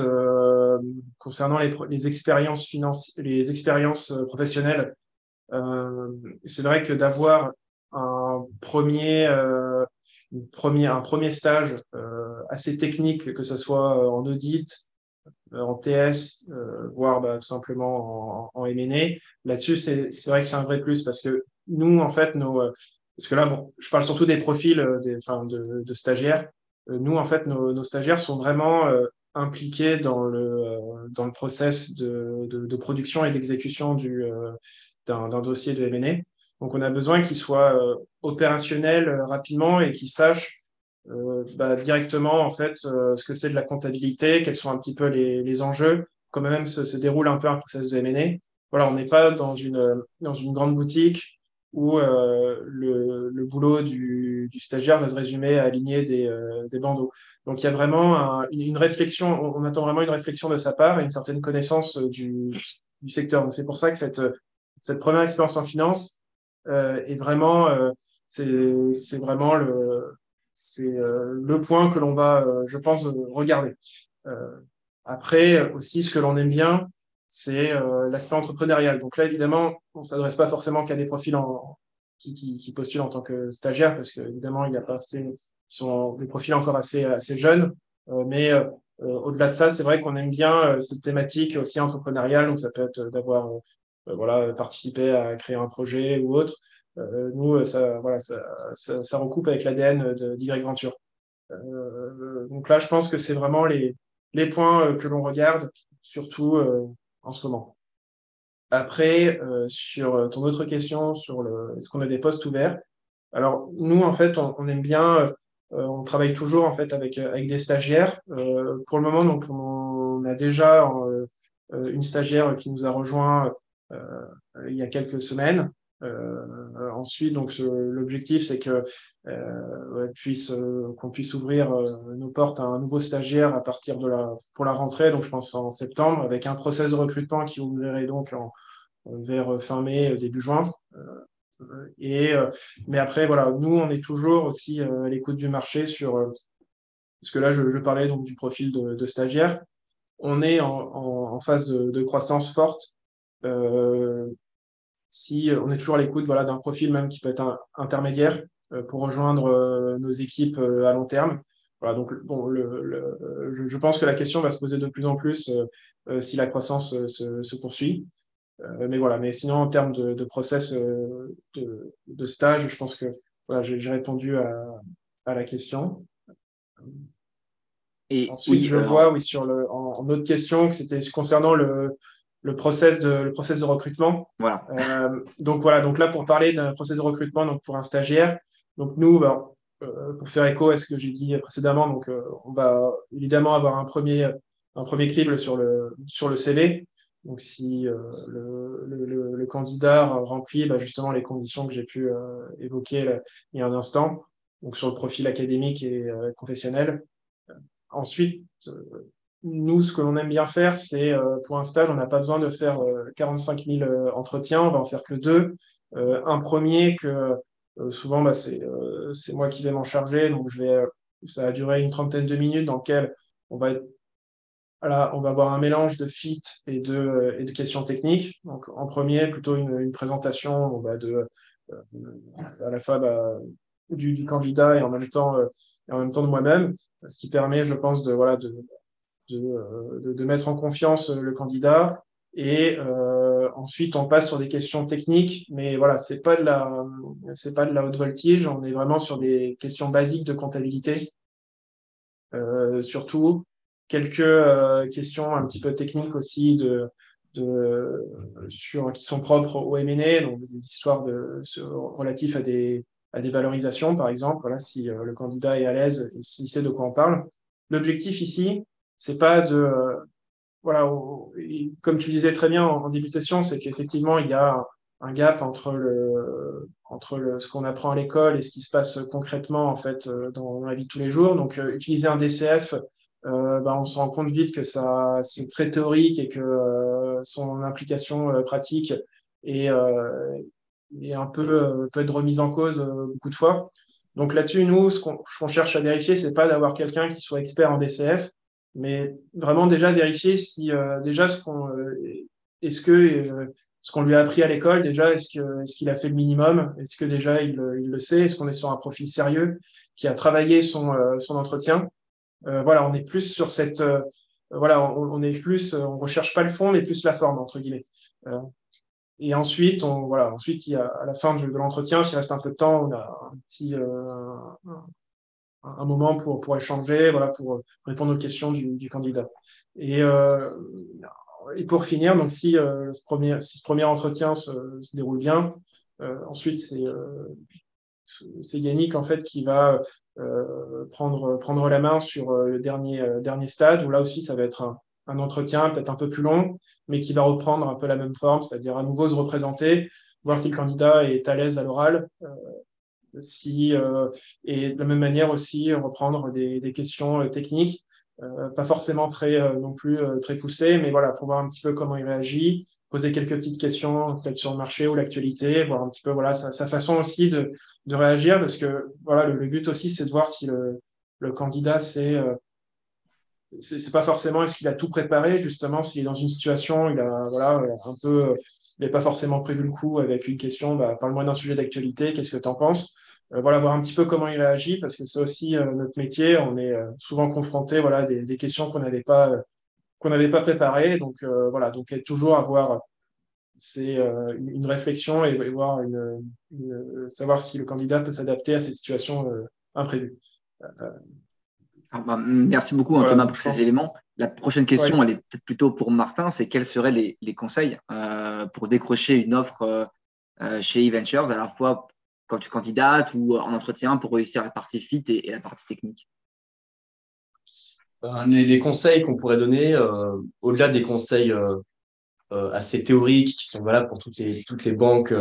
concernant les expériences les expériences professionnelles, c'est vrai que d'avoir un un premier stage assez technique, que ce soit en audit, en TS, voire tout simplement en M&A. Là-dessus, c'est vrai que c'est un vrai plus parce que nous, en fait, parce que là, bon, je parle surtout des profils de stagiaires. Nous, en fait, nos stagiaires sont vraiment impliqués dans le process de production et d'exécution d'un dossier de M&A. Donc, on a besoin qu'ils soient opérationnels rapidement et qu'ils sachent directement en fait ce que c'est de la comptabilité, quels sont un petit peu les enjeux, comment même se déroule un peu un process de M&A. Voilà, on n'est pas dans une grande boutique où le boulot du stagiaire va se résumer à aligner des bandeaux. Donc il y a vraiment une réflexion, on attend vraiment une réflexion de sa part et une certaine connaissance du secteur. Donc c'est pour ça que cette première expérience en finance est vraiment, c'est vraiment le point que l'on va, je pense, regarder. Euh, Après, aussi, ce que l'on aime bien, c'est l'aspect entrepreneurial. Donc là, évidemment, on ne s'adresse pas forcément qu'à des profils qui postulent en tant que stagiaires, parce qu'évidemment, il n'y a pas assez, sont des profils encore assez jeunes. Mais au-delà de ça, c'est vrai qu'on aime bien cette thématique aussi entrepreneuriale. Donc ça peut être d'avoir voilà, participé à créer un projet ou autre. Nous, voilà, ça recoupe avec l'ADN d'Y Venture. Donc là, je pense que c'est vraiment les points que l'on regarde, surtout en ce moment. Après, sur ton autre question, sur est-ce qu'on a des postes ouverts? Alors, nous, en fait, on aime bien, on travaille toujours en fait avec des stagiaires. Pour le moment, donc, on a déjà une stagiaire qui nous a rejoint il y a quelques semaines. Ensuite, donc l'objectif, c'est que qu'on puisse ouvrir nos portes à un nouveau stagiaire à partir pour la rentrée, donc je pense en septembre, avec un process de recrutement qui ouvrirait donc vers fin mai, début juin. Mais après, voilà, nous, on est toujours aussi à l'écoute du marché parce que là, je parlais donc du profil de stagiaire. On est en phase de croissance forte. Si on est toujours à l'écoute voilà, d'un profil même qui peut être intermédiaire pour rejoindre nos équipes à long terme. Voilà, donc bon, je pense que la question va se poser de plus en plus si la croissance se poursuit. Mais voilà, mais sinon en termes de process de stage, je pense que voilà, j'ai répondu à la question. Et Ensuite, oui, je vois oui, en autre question que c'était concernant le process de recrutement. voilà. Donc voilà, donc là pour parler d'un process de recrutement donc pour un stagiaire, donc nous, pour faire écho à ce que j'ai dit précédemment, donc on va évidemment avoir un premier crible sur le CV. Donc si le candidat remplit justement les conditions que j'ai pu évoquer là, il y a un instant, donc sur le profil académique et professionnel. Ensuite, nous, ce que l'on aime bien faire, c'est pour un stage, on n'a pas besoin de faire 45 000 entretiens, on va en faire que deux. Un premier que souvent, c'est moi qui vais m'en charger, donc ça va durer une trentaine de minutes dans lequel on va voilà, on va avoir un mélange de fit et de questions techniques. Donc, en premier, plutôt une présentation à la fois du candidat et en même temps de moi-même, ce qui permet, je pense, voilà, de mettre en confiance le candidat. Et ensuite, on passe sur des questions techniques, mais voilà, c'est pas de la haute voltige. On est vraiment sur des questions basiques de comptabilité, surtout quelques questions un petit peu techniques aussi qui sont propres au M&A, donc des histoires relatives à des valorisations, par exemple, voilà, si le candidat est à l'aise et s'il sait de quoi on parle. L'objectif ici, c'est pas voilà, comme tu disais très bien en début de session, c'est qu'effectivement, il y a un gap entre ce qu'on apprend à l'école et ce qui se passe concrètement en fait dans la vie de tous les jours. Donc, utiliser un DCF on se rend compte vite que c'est très théorique et que son implication pratique est, est un peu peut être remise en cause beaucoup de fois. Donc là-dessus, nous, ce qu'on cherche à vérifier, c'est pas d'avoir quelqu'un qui soit expert en DCF, mais vraiment déjà vérifier si déjà est-ce que ce qu'on lui a appris à l'école, déjà, est-ce qu'il a fait le minimum? Est-ce que déjà il le sait? Est-ce qu'on est sur un profil sérieux qui a travaillé son entretien? Voilà, on est plus sur cette, voilà, on est plus, on recherche pas le fond, mais plus la forme entre guillemets. Et ensuite, ensuite, il y a à la fin de l'entretien, s'il reste un peu de temps, on a un petit, un moment pour échanger, voilà, pour répondre aux questions du candidat. Et, euh, et pour finir, donc si ce premier entretien se déroule bien, ensuite c'est Yannick en fait qui va prendre la main sur le dernier stade, où là aussi ça va être un entretien peut-être un peu plus long, mais qui va reprendre un peu la même forme, c'est-à-dire à nouveau se représenter, voir si le candidat est à l'aise à l'oral, et de la même manière aussi reprendre des questions techniques, pas forcément très non plus très poussées, mais voilà, pour voir un petit peu comment il réagit, poser quelques petites questions peut-être sur le marché ou l'actualité, voir un petit peu voilà sa façon aussi de réagir, parce que voilà le but aussi c'est de voir si le candidat c'est pas forcément est-ce qu'il a tout préparé, justement s'il est dans une situation il a voilà un peu il n'est pas forcément prévu le coup avec une question, bah, parle-moi d'un sujet d'actualité, qu'est-ce que tu en penses? Voilà, voir un petit peu comment il réagit, parce que c'est aussi notre métier. On est souvent confronté voilà, à des questions qu'on n'avait pas préparées. Donc, voilà, donc toujours avoir une réflexion et voir savoir si le candidat peut s'adapter à cette situation imprévue. Euh, Merci beaucoup, hein, voilà, Thomas, donc pour je ces pense. éléments. La prochaine question, Ouais. elle est peut-être plutôt pour Martin, c'est quels seraient les conseils pour décrocher une offre chez eVentures, à la fois quand tu candidates ou en entretien pour réussir la partie fit et la partie technique? Les conseils qu'on pourrait donner, au-delà des conseils assez théoriques qui sont valables pour toutes les banques,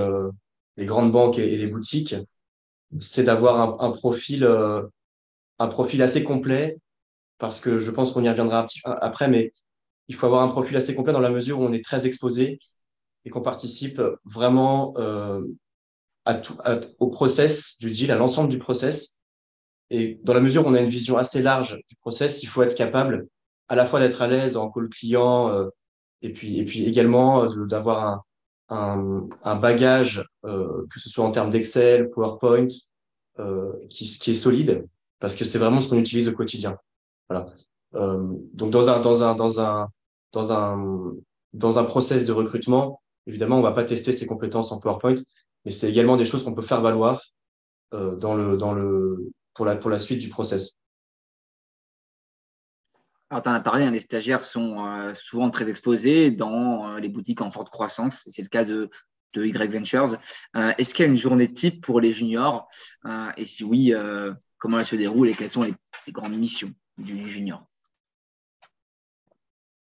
les grandes banques et les boutiques, c'est d'avoir un profil assez complet, parce que je pense qu'on y reviendra un petit peu après, mais il faut avoir un profil assez complet dans la mesure où on est très exposé et qu'on participe vraiment au process du deal, à l'ensemble du process. Et dans la mesure où on a une vision assez large du process, il faut être capable à la fois d'être à l'aise en call client, et puis également d'avoir un bagage, que ce soit en termes d'Excel, PowerPoint, qui est solide, parce que c'est vraiment ce qu'on utilise au quotidien. Voilà. Donc dans un, dans un process de recrutement, évidemment, on va pas tester ses compétences en PowerPoint, mais c'est également des choses qu'on peut faire valoir pour la suite du process. Alors, tu en as parlé, hein, les stagiaires sont souvent très exposés dans les boutiques en forte croissance. C'est le cas de Y Ventures. Est-ce qu'il y a une journée type pour les juniors? Et si oui, comment elle se déroule et quelles sont les grandes missions du junior?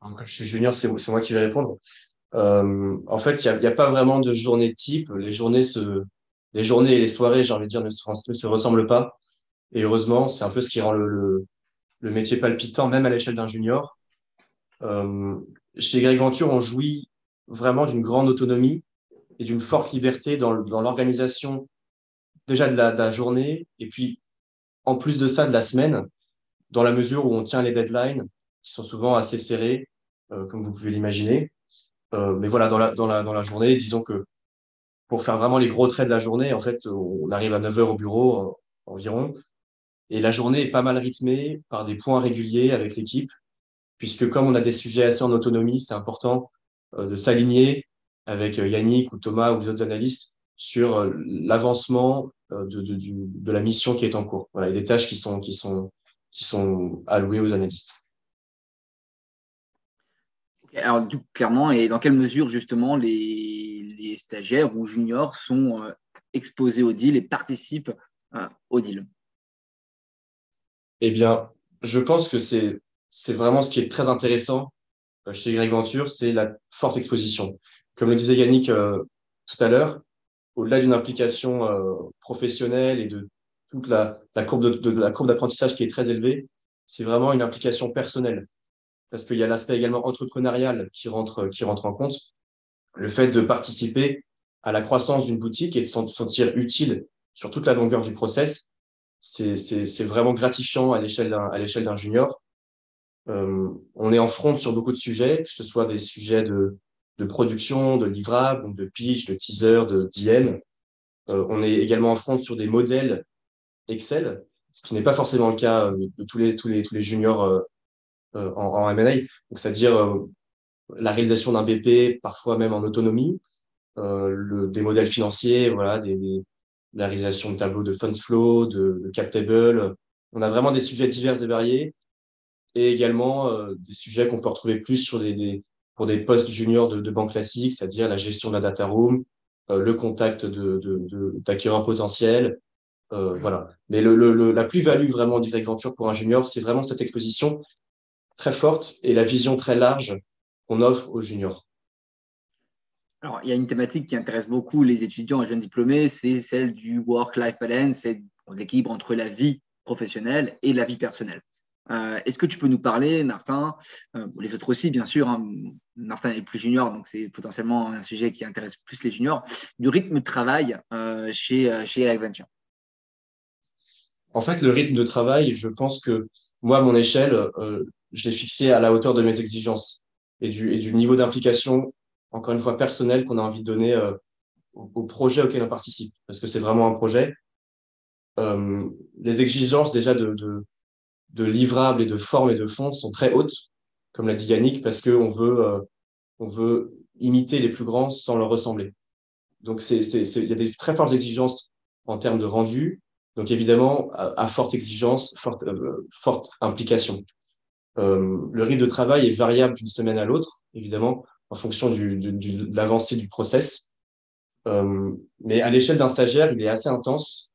Alors, comme je suis junior, c'est moi qui vais répondre. En fait, il y a pas vraiment de journée type. Les journées et les soirées, j'ai envie de dire, ne se ressemblent pas. Et heureusement, c'est un peu ce qui rend le métier palpitant, même à l'échelle d'un junior. Euh, Chez Greg Venture, on jouit vraiment d'une grande autonomie et d'une forte liberté dans l'organisation déjà de la journée, et puis en plus de ça, de la semaine, dans la mesure où on tient les deadlines, qui sont souvent assez serrés, comme vous pouvez l'imaginer. Mais voilà, dans la journée, disons que pour faire vraiment les gros traits de la journée, en fait, on arrive à 9 heures au bureau environ. Et la journée est pas mal rythmée par des points réguliers avec l'équipe, puisque comme on a des sujets assez en autonomie, c'est important de s'aligner avec Yannick ou Thomas ou les autres analystes sur l'avancement de la mission qui est en cours. Voilà, et des tâches qui sont allouées aux analystes. Alors, du coup, clairement, et dans quelle mesure, justement, les stagiaires ou juniors sont exposés au deal et participent au deal? Eh bien, je pense que c'est vraiment ce qui est très intéressant chez Greg Venture, c'est la forte exposition. Comme le disait Yannick tout à l'heure, au-delà d'une implication professionnelle et de toute la courbe la courbe d'apprentissage qui est très élevée, c'est vraiment une implication personnelle. Parce qu'il y a l'aspect également entrepreneurial qui rentre en compte. Le fait de participer à la croissance d'une boutique et de se sentir utile sur toute la longueur du process, c'est vraiment gratifiant à l'échelle d'un junior. On est en front sur beaucoup de sujets, que ce soit des sujets de production, de livrables, donc de pitch, de teaser, de DM. On est également en front sur des modèles Excel, ce qui n'est pas forcément le cas de tous les juniors en M&A. Donc, c'est-à-dire la réalisation d'un BP, parfois même en autonomie, des modèles financiers, voilà, la réalisation de tableaux de funds flow, de cap table. On a vraiment des sujets divers et variés et également des sujets qu'on peut retrouver plus pour des postes juniors de banque classique, c'est-à-dire la gestion de la data room, le contact d'acquéreurs potentiels. Voilà. Mais la plus-value vraiment du Greg Venture pour un junior, c'est vraiment cette exposition très forte et la vision très large qu'on offre aux juniors. Alors, il y a une thématique qui intéresse beaucoup les étudiants et jeunes diplômés, c'est celle du work-life balance, c'est l'équilibre entre la vie professionnelle et la vie personnelle. Est-ce que tu peux nous parler, Martin, les autres aussi, bien sûr, hein, Martin est plus junior, donc c'est potentiellement un sujet qui intéresse plus les juniors, du rythme de travail chez Greg Venture? En fait, le rythme de travail, je pense que moi, à mon échelle, je l'ai fixé à la hauteur de mes exigences et du niveau d'implication, encore une fois, personnel qu'on a envie de donner au projet auquel on participe, parce que c'est vraiment un projet. Les exigences déjà de livrables et de forme et de fond sont très hautes, comme l'a dit Yannick, parce qu'on on veut imiter les plus grands sans leur ressembler. Donc, il y a des très fortes exigences en termes de rendu. Donc, évidemment, à forte exigence, forte implication. Le rythme de travail est variable d'une semaine à l'autre, évidemment, en fonction de l'avancée du process. Mais à l'échelle d'un stagiaire, il est assez intense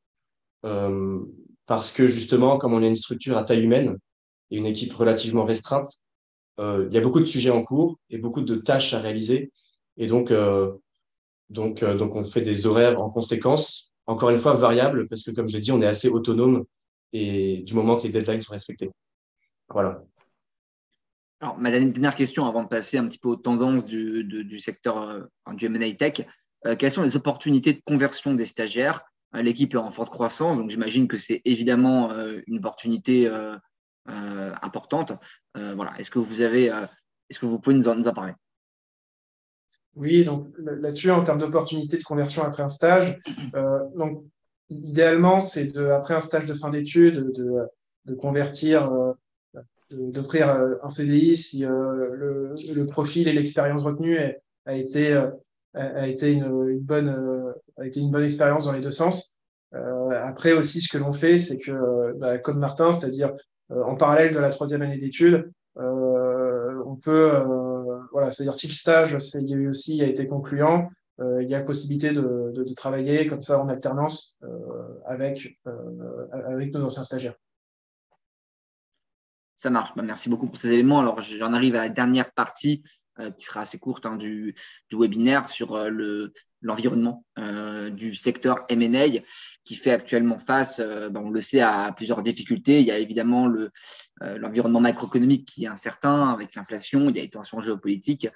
parce que justement, comme on est une structure à taille humaine et une équipe relativement restreinte, il y a beaucoup de sujets en cours et beaucoup de tâches à réaliser. Et donc on fait des horaires en conséquence, encore une fois variables, parce que comme je l'ai dit, on est assez autonome et du moment que les deadlines sont respectés. Voilà. Alors, ma dernière question avant de passer un petit peu aux tendances du secteur du M&A Tech, quelles sont les opportunités de conversion des stagiaires? L'équipe est en forte croissance, donc j'imagine que c'est évidemment une opportunité importante. Voilà. Est-ce que vous pouvez nous en parler? Oui, donc là-dessus, en termes d'opportunités de conversion après un stage, donc idéalement, c'est après un stage de fin d'études, de convertir, d'offrir un CDI si le profil et l'expérience retenue a été, a été a été une bonne expérience dans les deux sens. Après aussi, ce que l'on fait, c'est que, comme Martin, c'est-à-dire en parallèle de la troisième année d'études, on peut, voilà, c'est-à-dire si le stage il y a eu aussi a été concluant, il y a possibilité de travailler comme ça en alternance avec nos anciens stagiaires. Ça marche. Merci beaucoup pour ces éléments. Alors, j'en arrive à la dernière partie qui sera assez courte du webinaire sur l'environnement du secteur M&A qui fait actuellement face, on le sait, à plusieurs difficultés. Il y a évidemment l'environnement macroéconomique qui est incertain avec l'inflation, il y a les tensions géopolitiques,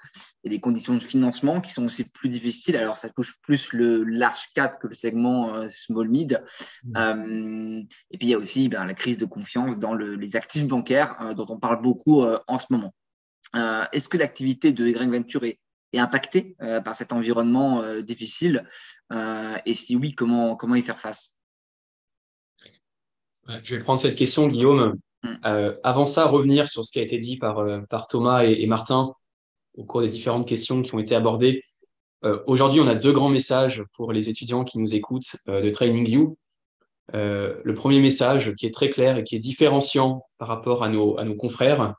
il y a des conditions de financement qui sont aussi plus difficiles. Alors, ça touche plus le large cap que le segment small mid. Et puis, il y a aussi la crise de confiance dans les actifs bancaires dont on parle beaucoup en ce moment. Est-ce que l'activité de Greg Venture est impactée par cet environnement difficile et si oui, comment y faire face? Je vais prendre cette question, Guillaume. Avant ça, revenir sur ce qui a été dit par Thomas et Martin au cours des différentes questions qui ont été abordées. Aujourd'hui, on a deux grands messages pour les étudiants qui nous écoutent de TrainingView. Le premier message qui est très clair et qui est différenciant par rapport à nos confrères,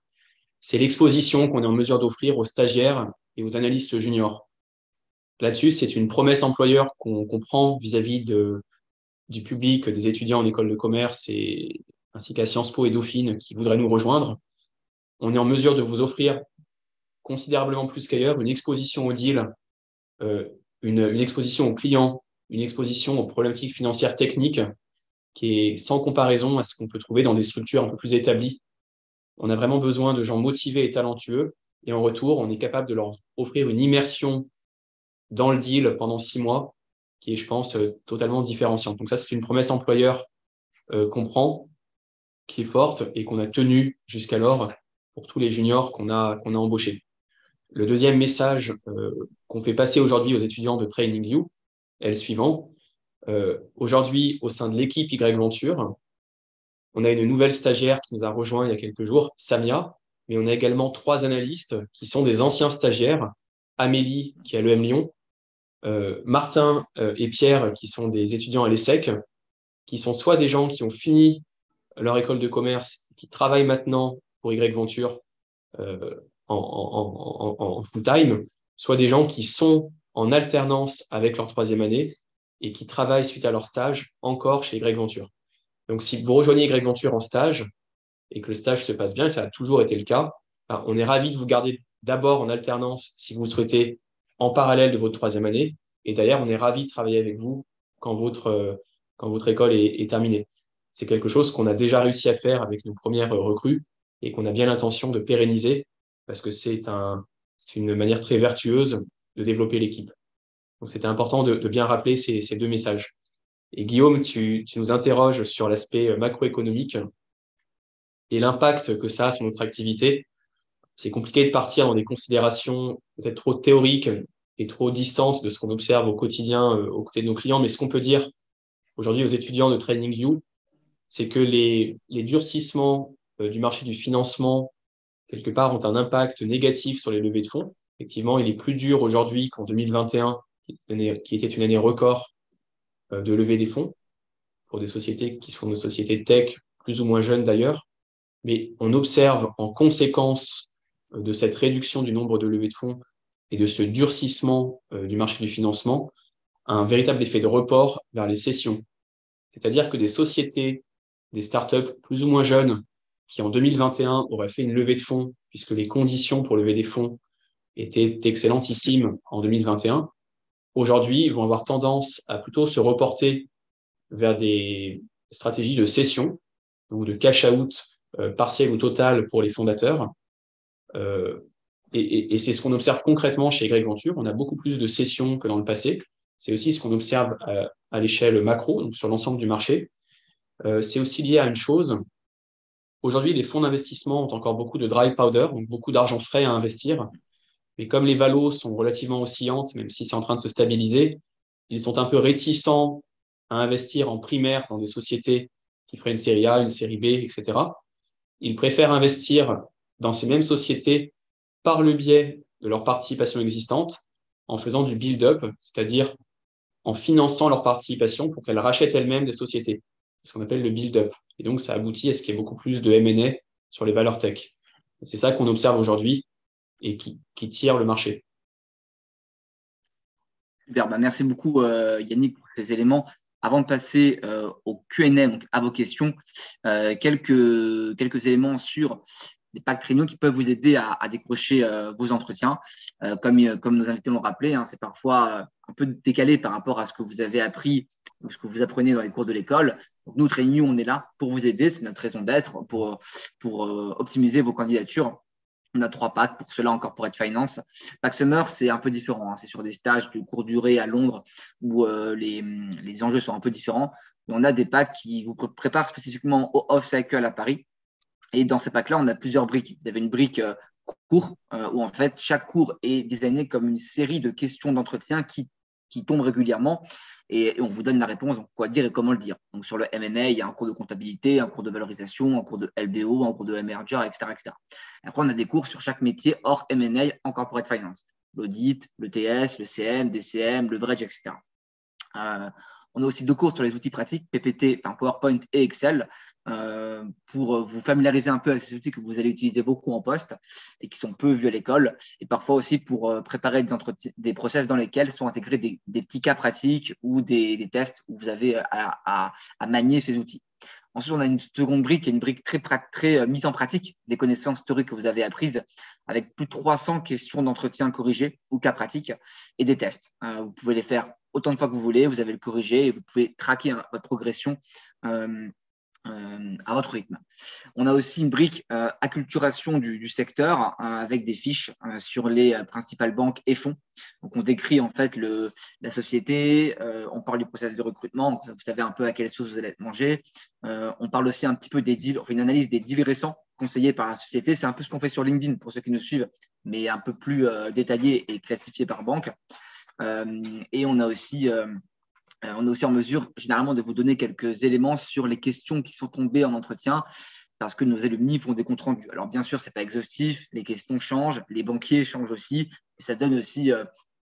c'est l'exposition qu'on est en mesure d'offrir aux stagiaires et aux analystes juniors. Là-dessus, c'est une promesse employeur qu'on prend vis-à-vis du public, des étudiants en école de commerce ainsi qu'à Sciences Po et Dauphine qui voudraient nous rejoindre. On est en mesure de vous offrir considérablement plus qu'ailleurs une exposition au deal, une exposition aux clients, une exposition aux problématiques financières techniques qui est sans comparaison à ce qu'on peut trouver dans des structures un peu plus établies On a vraiment besoin de gens motivés et talentueux. Et en retour, on est capable de leur offrir une immersion dans le deal pendant 6 mois qui est, je pense, totalement différenciante. Donc ça, c'est une promesse employeur qu'on prend, qui est forte et qu'on a tenue jusqu'alors pour tous les juniors qu'on a embauchés. Le deuxième message qu'on fait passer aujourd'hui aux étudiants de TrainingView est le suivant. Aujourd'hui, au sein de l'équipe Y Venture, on a une nouvelle stagiaire qui nous a rejoint il y a quelques jours, Samia, mais on a également 3 analystes qui sont des anciens stagiaires, Amélie qui est à l'EM Lyon, Martin et Pierre qui sont des étudiants à l'ESSEC, qui sont soit des gens qui ont fini leur école de commerce, qui travaillent maintenant pour Y Venture en full-time, soit des gens qui sont en alternance avec leur 3e année et qui travaillent suite à leur stage encore chez Y Venture. Donc, si vous rejoignez Y Venture en stage et que le stage se passe bien, et ça a toujours été le cas, on est ravi de vous garder d'abord en alternance si vous le souhaitez en parallèle de votre 3e année. Et d'ailleurs, on est ravi de travailler avec vous quand votre école est terminée. C'est quelque chose qu'on a déjà réussi à faire avec nos premières recrues et qu'on a bien l'intention de pérenniser parce que c'est une manière très vertueuse de développer l'équipe. Donc, c'était important de bien rappeler ces 2 messages. Et Guillaume, tu nous interroges sur l'aspect macroéconomique et l'impact que ça a sur notre activité. C'est compliqué de partir dans des considérations peut-être trop théoriques et trop distantes de ce qu'on observe au quotidien aux côtés de nos clients. Mais ce qu'on peut dire aujourd'hui aux étudiants de TrainingView, c'est que les durcissements du marché du financement, quelque part, ont un impact négatif sur les levées de fonds. Effectivement, il est plus dur aujourd'hui qu'en 2021, qui était une année record de levée des fonds pour des sociétés qui sont des sociétés tech, plus ou moins jeunes d'ailleurs. Mais on observe en conséquence de cette réduction du nombre de levées de fonds et de ce durcissement du marché du financement, un véritable effet de report vers les cessions. C'est-à-dire que des sociétés, des startups plus ou moins jeunes, qui en 2021 auraient fait une levée de fonds, puisque les conditions pour lever des fonds étaient excellentissimes en 2021, aujourd'hui vont avoir tendance à plutôt se reporter vers des stratégies de cession ou de cash-out partiel ou total pour les fondateurs. Et c'est ce qu'on observe concrètement chez Y Venture. On a beaucoup plus de cessions que dans le passé. C'est aussi ce qu'on observe à l'échelle macro, donc sur l'ensemble du marché. C'est aussi lié à une chose. Aujourd'hui, les fonds d'investissement ont encore beaucoup de dry powder, donc beaucoup d'argent frais à investir. Mais comme les valos sont relativement oscillantes, même si c'est en train de se stabiliser, ils sont un peu réticents à investir en primaire dans des sociétés qui feraient une série A, une série B, etc. Ils préfèrent investir dans ces mêmes sociétés par le biais de leur participation existante, en faisant du build-up, c'est-à-dire en finançant leur participation pour qu'elles rachètent elles-mêmes des sociétés. C'est ce qu'on appelle le build-up. Et donc, ça aboutit à ce qu'il y ait beaucoup plus de M&A sur les valeurs tech. C'est ça qu'on observe aujourd'hui et qui tire le marché. Super, merci beaucoup Yannick pour ces éléments. Avant de passer au Q&A, donc à vos questions, quelques éléments sur les packs Trainio qui peuvent vous aider à décrocher vos entretiens. Comme nos invités l'ont rappelé, c'est parfois un peu décalé par rapport à ce que vous avez appris ou ce que vous apprenez dans les cours de l'école. Donc, nous, Trainio, on est là pour vous aider. C'est notre raison d'être, pour optimiser vos candidatures. On a 3 packs pour cela en corporate finance. Pack Summer, c'est un peu différent. C'est sur des stages de courte durée à Londres où les enjeux sont un peu différents. Et on a des packs qui vous préparent spécifiquement au off-cycle à Paris. Et dans ces packs-là, on a plusieurs briques. Vous avez une brique cours où en fait, chaque cours est designé comme une série de questions d'entretien qui tombent régulièrement et on vous donne la réponse, donc quoi dire et comment le dire. Donc sur le M&A, il y a un cours de comptabilité, un cours de valorisation, un cours de LBO, un cours de merger, etc., etc. Après, on a des cours sur chaque métier hors M&A en corporate finance. L'audit, le TS, le CM, DCM, le leverage, etc. On a aussi 2 cours sur les outils pratiques, PPT, PowerPoint et Excel, pour vous familiariser un peu avec ces outils que vous allez utiliser beaucoup en poste et qui sont peu vus à l'école, et parfois aussi pour préparer des process dans lesquels sont intégrés des petits cas pratiques ou des tests où vous avez à manier ces outils. Ensuite, on a une seconde brique, qui est une brique très mise en pratique des connaissances théoriques que vous avez apprises, avec plus de 300 questions d'entretien corrigées ou cas pratiques et des tests. Vous pouvez les faire autant de fois que vous voulez, vous avez le corrigé et vous pouvez traquer votre progression à votre rythme. On a aussi une brique acculturation du secteur avec des fiches sur les principales banques et fonds. Donc, on décrit en fait la société, on parle du processus de recrutement, vous savez un peu à quelle sauce vous allez être mangé. On parle aussi un petit peu des deals, on fait une analyse des deals récents conseillés par la société. C'est un peu ce qu'on fait sur LinkedIn pour ceux qui nous suivent, mais un peu plus détaillé et classifié par banque. Et on est aussi en mesure généralement de vous donner quelques éléments sur les questions qui sont tombées en entretien parce que nos alumni font des comptes rendus. Alors bien sûr, ce n'est pas exhaustif, les questions changent, les banquiers changent aussi, et ça donne aussi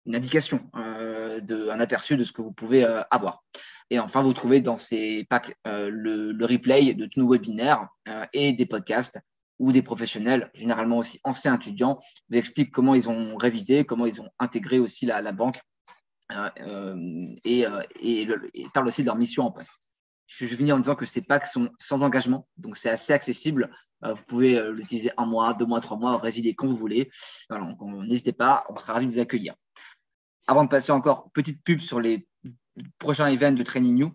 une indication, un aperçu de ce que vous pouvez avoir. Et enfin, vous trouvez dans ces packs le replay de tous nos webinaires et des podcasts où des professionnels, généralement aussi anciens étudiants, vous expliquent comment ils ont révisé, comment ils ont intégré aussi la banque et parlent aussi de leur mission en poste. Je vais finir en disant que ces packs sont sans engagement, donc c'est assez accessible. Vous pouvez l'utiliser 1 mois, 2 mois, 3 mois, résilier quand vous voulez. Voilà, donc n'hésitez pas, on sera ravis de vous accueillir. Avant de passer encore, petite pub sur les prochains events de Training You.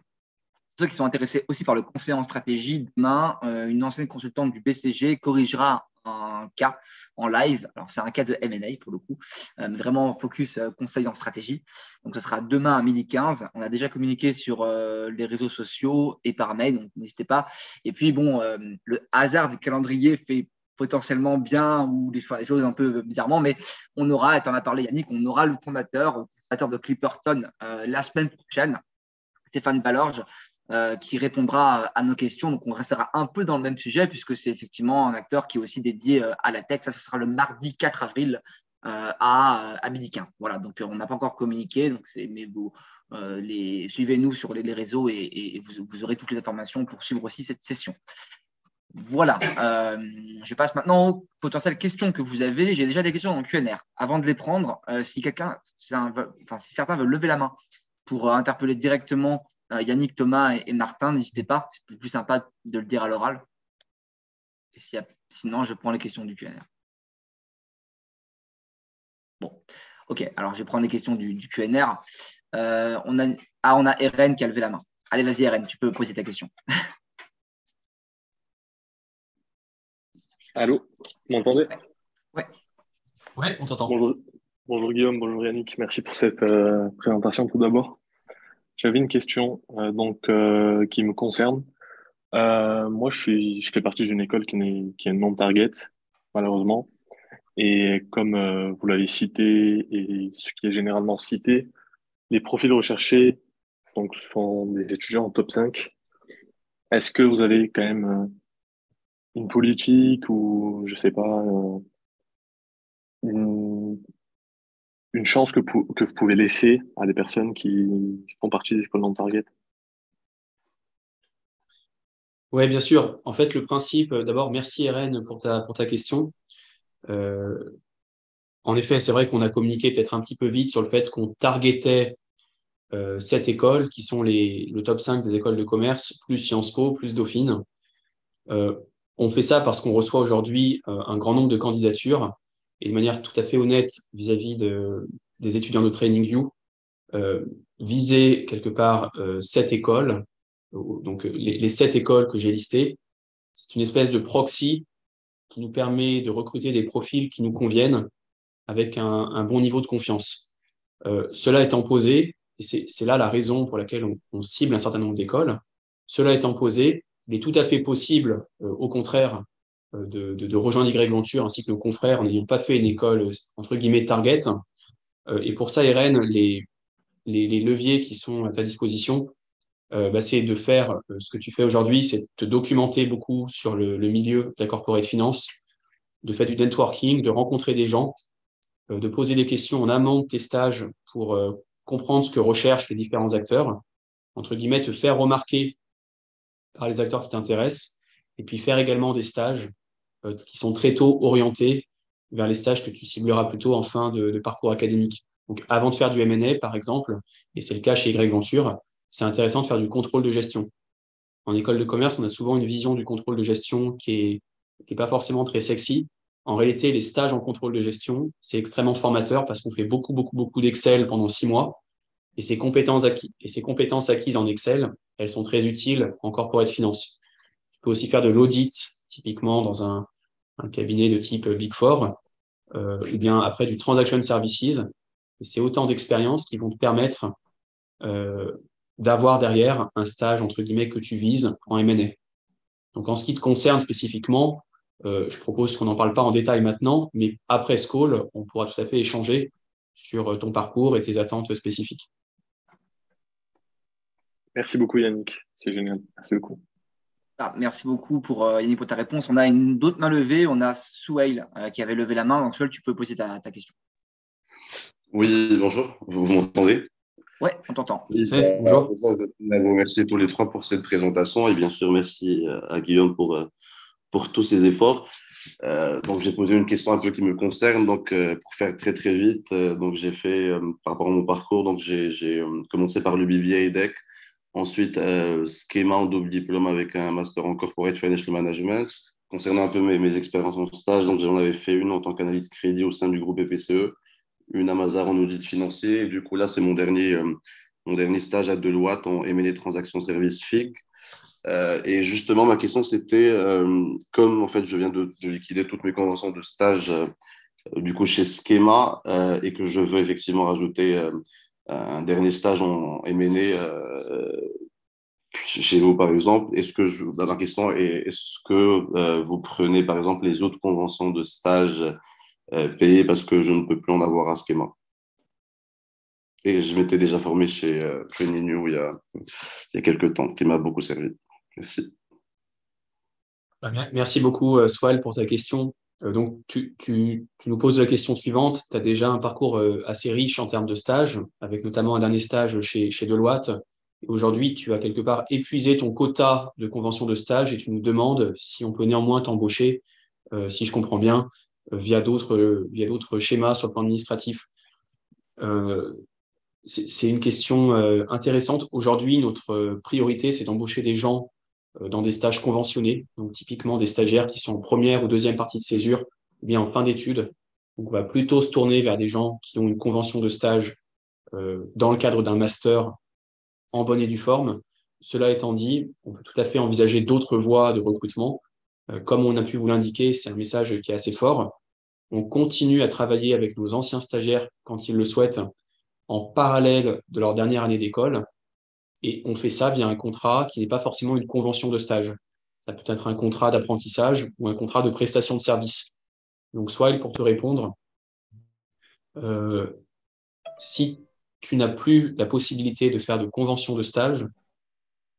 Ceux qui sont intéressés aussi par le conseil en stratégie, demain, une ancienne consultante du BCG corrigera un cas en live. Alors, c'est un cas de M&A pour le coup, mais vraiment focus conseil en stratégie. Donc, ce sera demain à 12h15. On a déjà communiqué sur les réseaux sociaux et par mail, donc n'hésitez pas. Et puis, bon, le hasard du calendrier fait potentiellement bien ou les choses un peu bizarrement, mais on aura, et tu en as parlé Yannick, on aura le fondateur de Clipperton la semaine prochaine, Stéphane Balorge, qui répondra à nos questions. Donc, on restera un peu dans le même sujet puisque c'est effectivement un acteur qui est aussi dédié à la tech. Ça, ce sera le mardi 4 avril à 12h15. Voilà, donc on n'a pas encore communiqué, donc mais vous suivez-nous sur les réseaux et vous aurez toutes les informations pour suivre aussi cette session. Voilà, je passe maintenant aux potentielles questions que vous avez. J'ai déjà des questions en Q&R. Avant de les prendre, si certains veulent lever la main pour interpeller directement Yannick, Thomas et Martin, n'hésitez pas, c'est plus sympa de le dire à l'oral. Sinon, je prends les questions du Q&R. Bon, ok, alors je vais prendre les questions du Q&R. On a Eren qui a levé la main. Allez, vas-y Eren, tu peux poser ta question. Allô, vous m'entendez? Ouais, on t'entend. Bonjour Guillaume, bonjour Yannick, merci pour cette présentation tout d'abord. J'avais une question qui me concerne. Moi, je fais partie d'une école qui est non target, malheureusement. Et comme vous l'avez cité, et ce qui est généralement cité, les profils recherchés donc, sont des étudiants en top 5. Est-ce que vous avez quand même une politique ou, je sais pas, une chance que vous pouvez laisser à des personnes qui font partie des écoles non target? Oui, bien sûr. En fait, le principe, d'abord, merci Eren pour ta question. En effet, c'est vrai qu'on a communiqué peut-être un petit peu vite sur le fait qu'on targetait 7 écoles qui sont le top 5 des écoles de commerce, plus Sciences Po, plus Dauphine. On fait ça parce qu'on reçoit aujourd'hui un grand nombre de candidatures et de manière tout à fait honnête vis-à-vis des étudiants de Training You, viser quelque part 7 écoles. Donc, les 7 écoles que j'ai listées, c'est une espèce de proxy qui nous permet de recruter des profils qui nous conviennent avec un bon niveau de confiance. Cela étant posé, et c'est là la raison pour laquelle on cible un certain nombre d'écoles, cela étant posé, il est tout à fait possible, au contraire, de rejoindre Y Venture ainsi que nos confrères en n'ayant pas fait une école, entre guillemets, target. Et pour ça, Eren, les leviers qui sont à ta disposition, c'est de faire ce que tu fais aujourd'hui, c'est de te documenter beaucoup sur le milieu de la corporate finance, de faire du networking, de rencontrer des gens, de poser des questions en amont de tes stages pour comprendre ce que recherchent les différents acteurs, entre guillemets, te faire remarquer par les acteurs qui t'intéressent, et puis faire également des stages qui sont très tôt orientés vers les stages que tu cibleras plutôt en fin de parcours académique. Donc, avant de faire du M&A, par exemple, et c'est le cas chez Y Venture, c'est intéressant de faire du contrôle de gestion. En école de commerce, on a souvent une vision du contrôle de gestion qui est pas forcément très sexy. En réalité, les stages en contrôle de gestion, c'est extrêmement formateur parce qu'on fait beaucoup d'Excel pendant 6 mois. Et ces compétences acquises en Excel, elles sont très utiles en corporate finance. peux aussi faire de l'audit, typiquement dans un cabinet de type Big Four, ou bien après du transaction services. Et c'est autant d'expériences qui vont te permettre d'avoir derrière un stage, entre guillemets, que tu vises en M&A. Donc, en ce qui te concerne spécifiquement, je propose qu'on n'en parle pas en détail maintenant, mais après ce call, on pourra tout à fait échanger sur ton parcours et tes attentes spécifiques. Merci beaucoup, Yannick. C'est génial. Merci beaucoup. Merci beaucoup Yannick pour ta réponse. On a d'autres mains levées. On a Souhail qui avait levé la main. Donc, Souhail, tu peux poser ta question. Oui, bonjour. Vous m'entendez? Oui, on t'entend. Oui, bonjour. Merci tous les trois pour cette présentation et bien sûr merci à Guillaume pour tous ses efforts. Donc j'ai posé une question un peu qui me concerne. Donc pour faire très très vite, donc j'ai fait par rapport à mon parcours, donc j'ai commencé par le BBA EDEC, ensuite schéma en double diplôme avec un master en corporate financial management. Concernant un peu mes expériences en stage, donc j'en avais fait une en tant qu'analyste crédit au sein du groupe BPCE, une à Mazars en audit financier. Et du coup, là, c'est mon dernier stage à Deloitte en M&A transactions services FIG. Et justement, ma question, c'était, comme en fait, je viens de liquider toutes mes conventions de stage du coup chez Schema et que je veux effectivement rajouter un dernier stage en M&A chez vous, par exemple, ma question est, est-ce que vous prenez, par exemple, les autres conventions de stage payées parce que je ne peux plus en avoir à Schema? Et je m'étais déjà formé chez Training New il y a quelques temps, qui m'a beaucoup servi. Merci. Merci beaucoup, Swal, pour ta question. Donc, tu nous poses la question suivante. Tu as déjà un parcours assez riche en termes de stages, avec notamment un dernier stage chez Deloitte. Et aujourd'hui, tu as quelque part épuisé ton quota de convention de stage et tu nous demandes si on peut néanmoins t'embaucher, si je comprends bien, via d'autres schémas sur le plan administratif. C'est une question intéressante. Aujourd'hui, notre priorité, c'est d'embaucher des gens dans des stages conventionnés, donc typiquement des stagiaires qui sont en première ou deuxième partie de césure, ou bien en fin d'études. Donc, on va plutôt se tourner vers des gens qui ont une convention de stage dans le cadre d'un master en bonne et due forme. Cela étant dit, on peut tout à fait envisager d'autres voies de recrutement. Comme on a pu vous l'indiquer, c'est un message qui est assez fort. On continue à travailler avec nos anciens stagiaires quand ils le souhaitent, en parallèle de leur dernière année d'école. Et on fait ça via un contrat qui n'est pas forcément une convention de stage. Ça peut être un contrat d'apprentissage ou un contrat de prestation de service. Donc, soit pour te répondre, si tu n'as plus la possibilité de faire de convention de stage,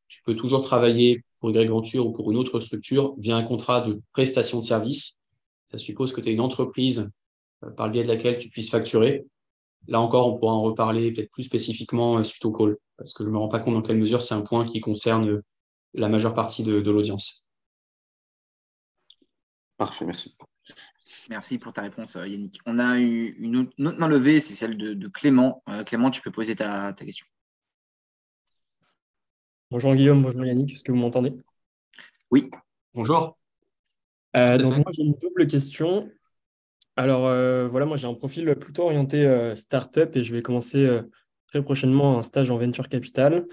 tu peux toujours travailler pour Y Venture ou pour une autre structure via un contrat de prestation de service. Ça suppose que tu es une entreprise par le biais de laquelle tu puisses facturer. Là encore, on pourra en reparler peut-être plus spécifiquement suite au call, parce que je ne me rends pas compte dans quelle mesure c'est un point qui concerne la majeure partie de l'audience. Parfait, merci. Merci pour ta réponse, Yannick. On a eu une autre main levée, c'est celle de Clément. Clément, tu peux poser ta question. Bonjour Guillaume, bonjour Yannick, est-ce que vous m'entendez? Oui. Bonjour. Donc moi j'ai une double question. Alors voilà, moi j'ai un profil plutôt orienté startup et je vais commencer très prochainement un stage en venture capital.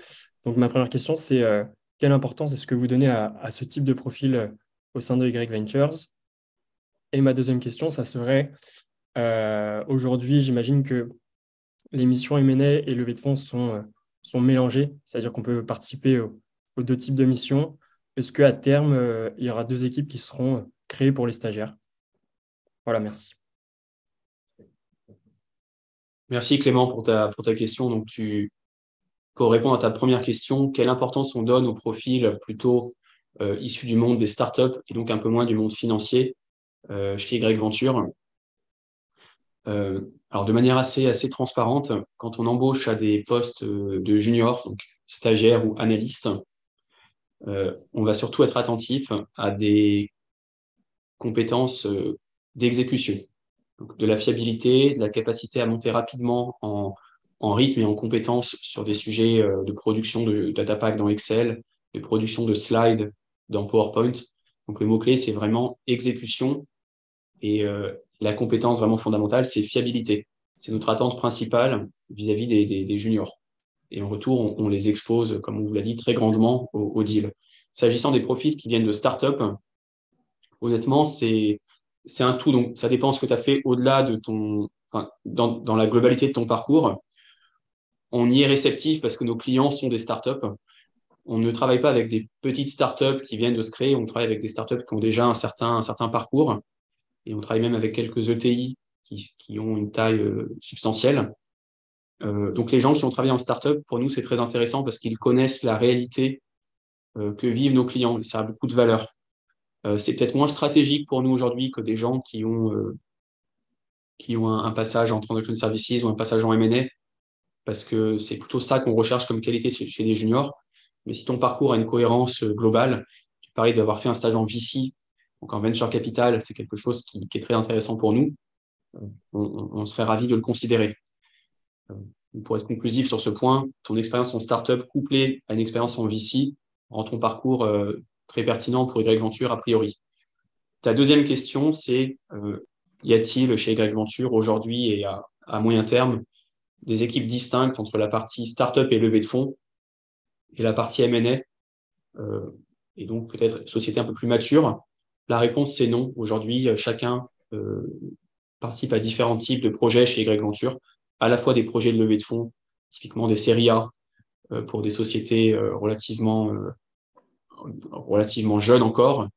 Donc ma première question c'est quelle importance est-ce que vous donnez à ce type de profil au sein de Y Ventures? Et ma deuxième question, ça serait aujourd'hui j'imagine que les missions M&A et levée de fonds sont mélangées, c'est-à-dire qu'on peut participer aux deux types de missions. Est-ce qu'à terme, il y aura deux équipes qui seront créées pour les stagiaires? Voilà, merci. Merci Clément pour ta question. Donc, pour répondre à ta première question, quelle importance on donne aux profils plutôt issus du monde des startups et donc un peu moins du monde financier chez Y Venture? Alors, de manière assez transparente, quand on embauche à des postes de juniors, donc stagiaires ou analystes, on va surtout être attentif à des compétences d'exécution. Donc, de la fiabilité, de la capacité à monter rapidement en rythme et en compétences sur des sujets de production de data pack dans Excel, de production de slides dans PowerPoint. Donc, le mot-clé, c'est vraiment exécution et la compétence vraiment fondamentale, c'est fiabilité. C'est notre attente principale vis-à-vis des juniors. Et en retour, on les expose, comme on vous l'a dit, très grandement au deal. S'agissant des profils qui viennent de start-up, honnêtement, c'est un tout. Donc, ça dépend de ce que tu as fait au-delà de dans la globalité de ton parcours. On y est réceptif parce que nos clients sont des startups. On ne travaille pas avec des petites startups qui viennent de se créer. On travaille avec des startups qui ont déjà un certain parcours. Et on travaille même avec quelques ETI qui ont une taille substantielle. Donc, les gens qui ont travaillé en startup, pour nous, c'est très intéressant parce qu'ils connaissent la réalité que vivent nos clients. Et ça a beaucoup de valeur. C'est peut-être moins stratégique pour nous aujourd'hui que des gens qui ont un passage en Transaction Services ou un passage en M&A, parce que c'est plutôt ça qu'on recherche comme qualité chez les juniors. Mais si ton parcours a une cohérence globale, tu parlais d'avoir fait un stage en VC, donc en Venture Capital, c'est quelque chose qui est très intéressant pour nous. On serait ravis de le considérer. Pour être conclusif sur ce point, ton expérience en startup couplée à une expérience en VC rend ton parcours très pertinent pour Y Venture a priori. Ta deuxième question, c'est y a-t-il chez Y Venture aujourd'hui et à moyen terme des équipes distinctes entre la partie startup et levée de fonds et la partie M&A et donc peut-être société un peu plus mature? La réponse, c'est non. Aujourd'hui, chacun participe à différents types de projets chez Y Venture, à la fois des projets de levée de fonds, typiquement des séries A pour des sociétés relativement jeunes encore,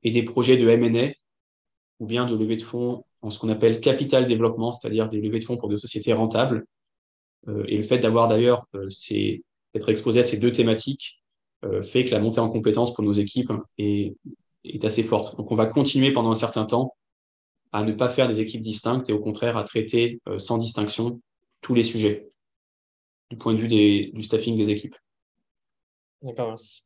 et des projets de M&A ou bien de levée de fonds en ce qu'on appelle capital développement, c'est-à-dire des levées de fonds pour des sociétés rentables. Et le fait d'avoir d'ailleurs d'être exposé à ces deux thématiques fait que la montée en compétences pour nos équipes est assez forte. Donc on va continuer pendant un certain temps à ne pas faire des équipes distinctes et au contraire à traiter sans distinction tous les sujets du point de vue du staffing des équipes. D'accord, merci.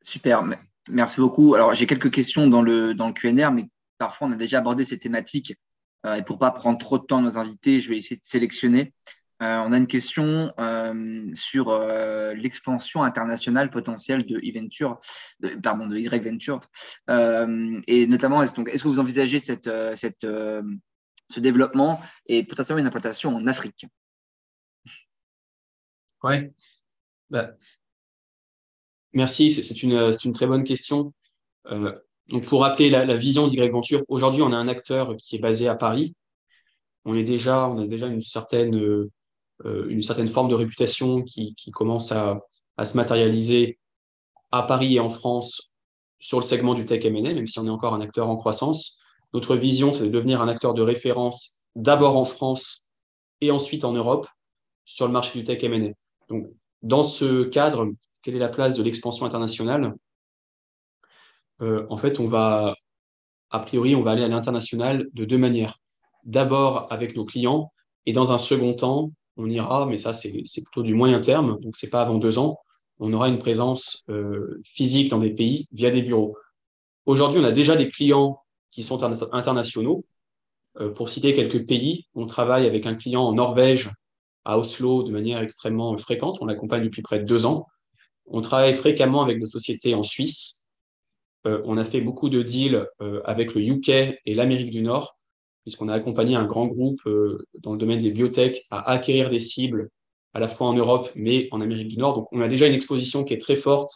Super, merci beaucoup. Alors, j'ai quelques questions dans le Q&A, mais parfois, on a déjà abordé ces thématiques. Et pour ne pas prendre trop de temps à nos invités, je vais essayer de sélectionner. On a une question sur l'expansion internationale potentielle de Y-Venture. Et notamment, est-ce que vous envisagez ce développement et potentiellement une implantation en Afrique? Ouais. Merci, c'est une très bonne question. Donc pour rappeler la vision d'Y Venture, aujourd'hui, on a un acteur qui est basé à Paris. On a déjà une certaine forme de réputation qui commence à se matérialiser à Paris et en France sur le segment du tech M&A, même si on est encore un acteur en croissance. Notre vision, c'est de devenir un acteur de référence d'abord en France et ensuite en Europe sur le marché du tech M&A. Donc, dans ce cadre, quelle est la place de l'expansion internationale? En fait, a priori, on va aller à l'international de deux manières. D'abord avec nos clients et dans un second temps, on ira, mais ça c'est plutôt du moyen terme, donc c'est pas avant 2 ans, on aura une présence physique dans des pays via des bureaux. Aujourd'hui, on a déjà des clients qui sont internationaux. Pour citer quelques pays, on travaille avec un client en Norvège, à Oslo, de manière extrêmement fréquente. On l'accompagne depuis près de 2 ans. On travaille fréquemment avec des sociétés en Suisse. On a fait beaucoup de deals avec le UK et l'Amérique du Nord, puisqu'on a accompagné un grand groupe dans le domaine des biotech à acquérir des cibles à la fois en Europe, mais en Amérique du Nord. Donc, on a déjà une exposition qui est très forte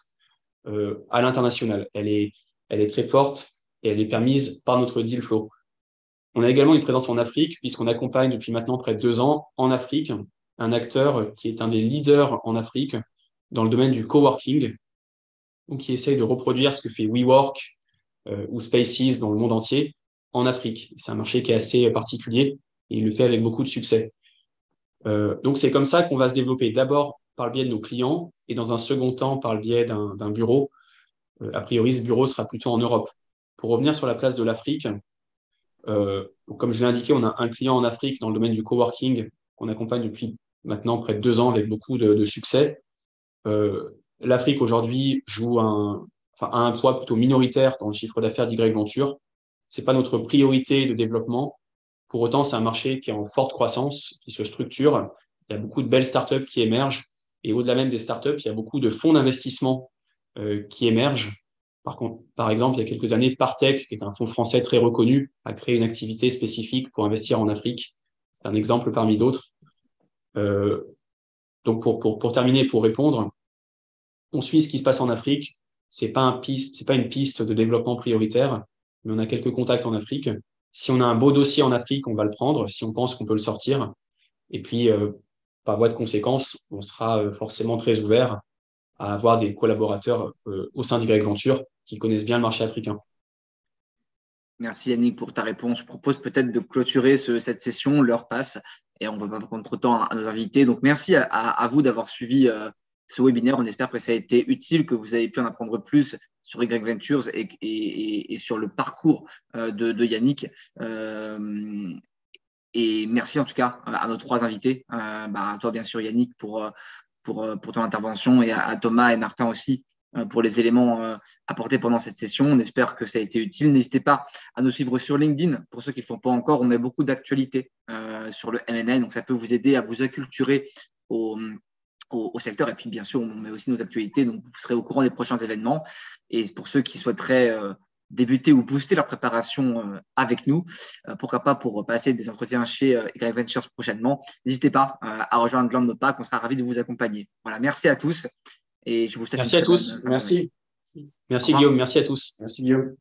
à l'international. Elle est très forte et elle est permise par notre deal flow. On a également une présence en Afrique, puisqu'on accompagne depuis maintenant près de 2 ans en Afrique un acteur qui est un des leaders en Afrique dans le domaine du coworking, ou qui essaye de reproduire ce que fait WeWork ou Spaces dans le monde entier en Afrique. C'est un marché qui est assez particulier et il le fait avec beaucoup de succès. Donc, c'est comme ça qu'on va se développer, d'abord par le biais de nos clients et dans un second temps par le biais d'un bureau. A priori, ce bureau sera plutôt en Europe. Pour revenir sur la place de l'Afrique, comme je l'ai indiqué, on a un client en Afrique dans le domaine du coworking qu'on accompagne depuis maintenant près de 2 ans avec beaucoup de succès. L'Afrique aujourd'hui a un poids plutôt minoritaire dans le chiffre d'affaires d'Y Venture. Ce n'est pas notre priorité de développement. Pour autant, c'est un marché qui est en forte croissance, qui se structure. Il y a beaucoup de belles startups qui émergent. Et au-delà même des startups, il y a beaucoup de fonds d'investissement qui émergent. Par exemple, il y a quelques années, Partech, qui est un fonds français très reconnu, a créé une activité spécifique pour investir en Afrique. C'est un exemple parmi d'autres. Donc, pour terminer, pour répondre, on suit ce qui se passe en Afrique. C'est pas une piste de développement prioritaire, mais on a quelques contacts en Afrique. Si on a un beau dossier en Afrique, on va le prendre, si on pense qu'on peut le sortir. Et puis, par voie de conséquence, on sera forcément très ouvert à avoir des collaborateurs au sein d'Y Venture qui connaissent bien le marché africain. Merci Yannick pour ta réponse. Je propose peut-être de clôturer cette session, l'heure passe et on ne va pas prendre trop de temps à nos invités. Donc merci à vous d'avoir suivi ce webinaire. On espère que ça a été utile, que vous avez pu en apprendre plus sur Y Ventures et sur le parcours de Yannick. Et merci en tout cas à nos 3 invités, à toi bien sûr Yannick pour ton intervention et à Thomas et Martin aussi pour les éléments apportés pendant cette session. On espère que ça a été utile. N'hésitez pas à nous suivre sur LinkedIn. Pour ceux qui ne le font pas encore, on met beaucoup d'actualités sur le M&A, donc ça peut vous aider à vous acculturer au secteur. Et puis bien sûr, on met aussi nos actualités, donc vous serez au courant des prochains événements. Et pour ceux qui souhaiteraient débuter ou booster leur préparation avec nous, pourquoi pas pour passer des entretiens chez Y Ventures prochainement. N'hésitez pas à rejoindre l'un de nos packs, on sera ravis de vous accompagner. Voilà, merci à tous et je vous souhaite merci à tous. Merci. Merci Guillaume, merci à tous. Merci Guillaume.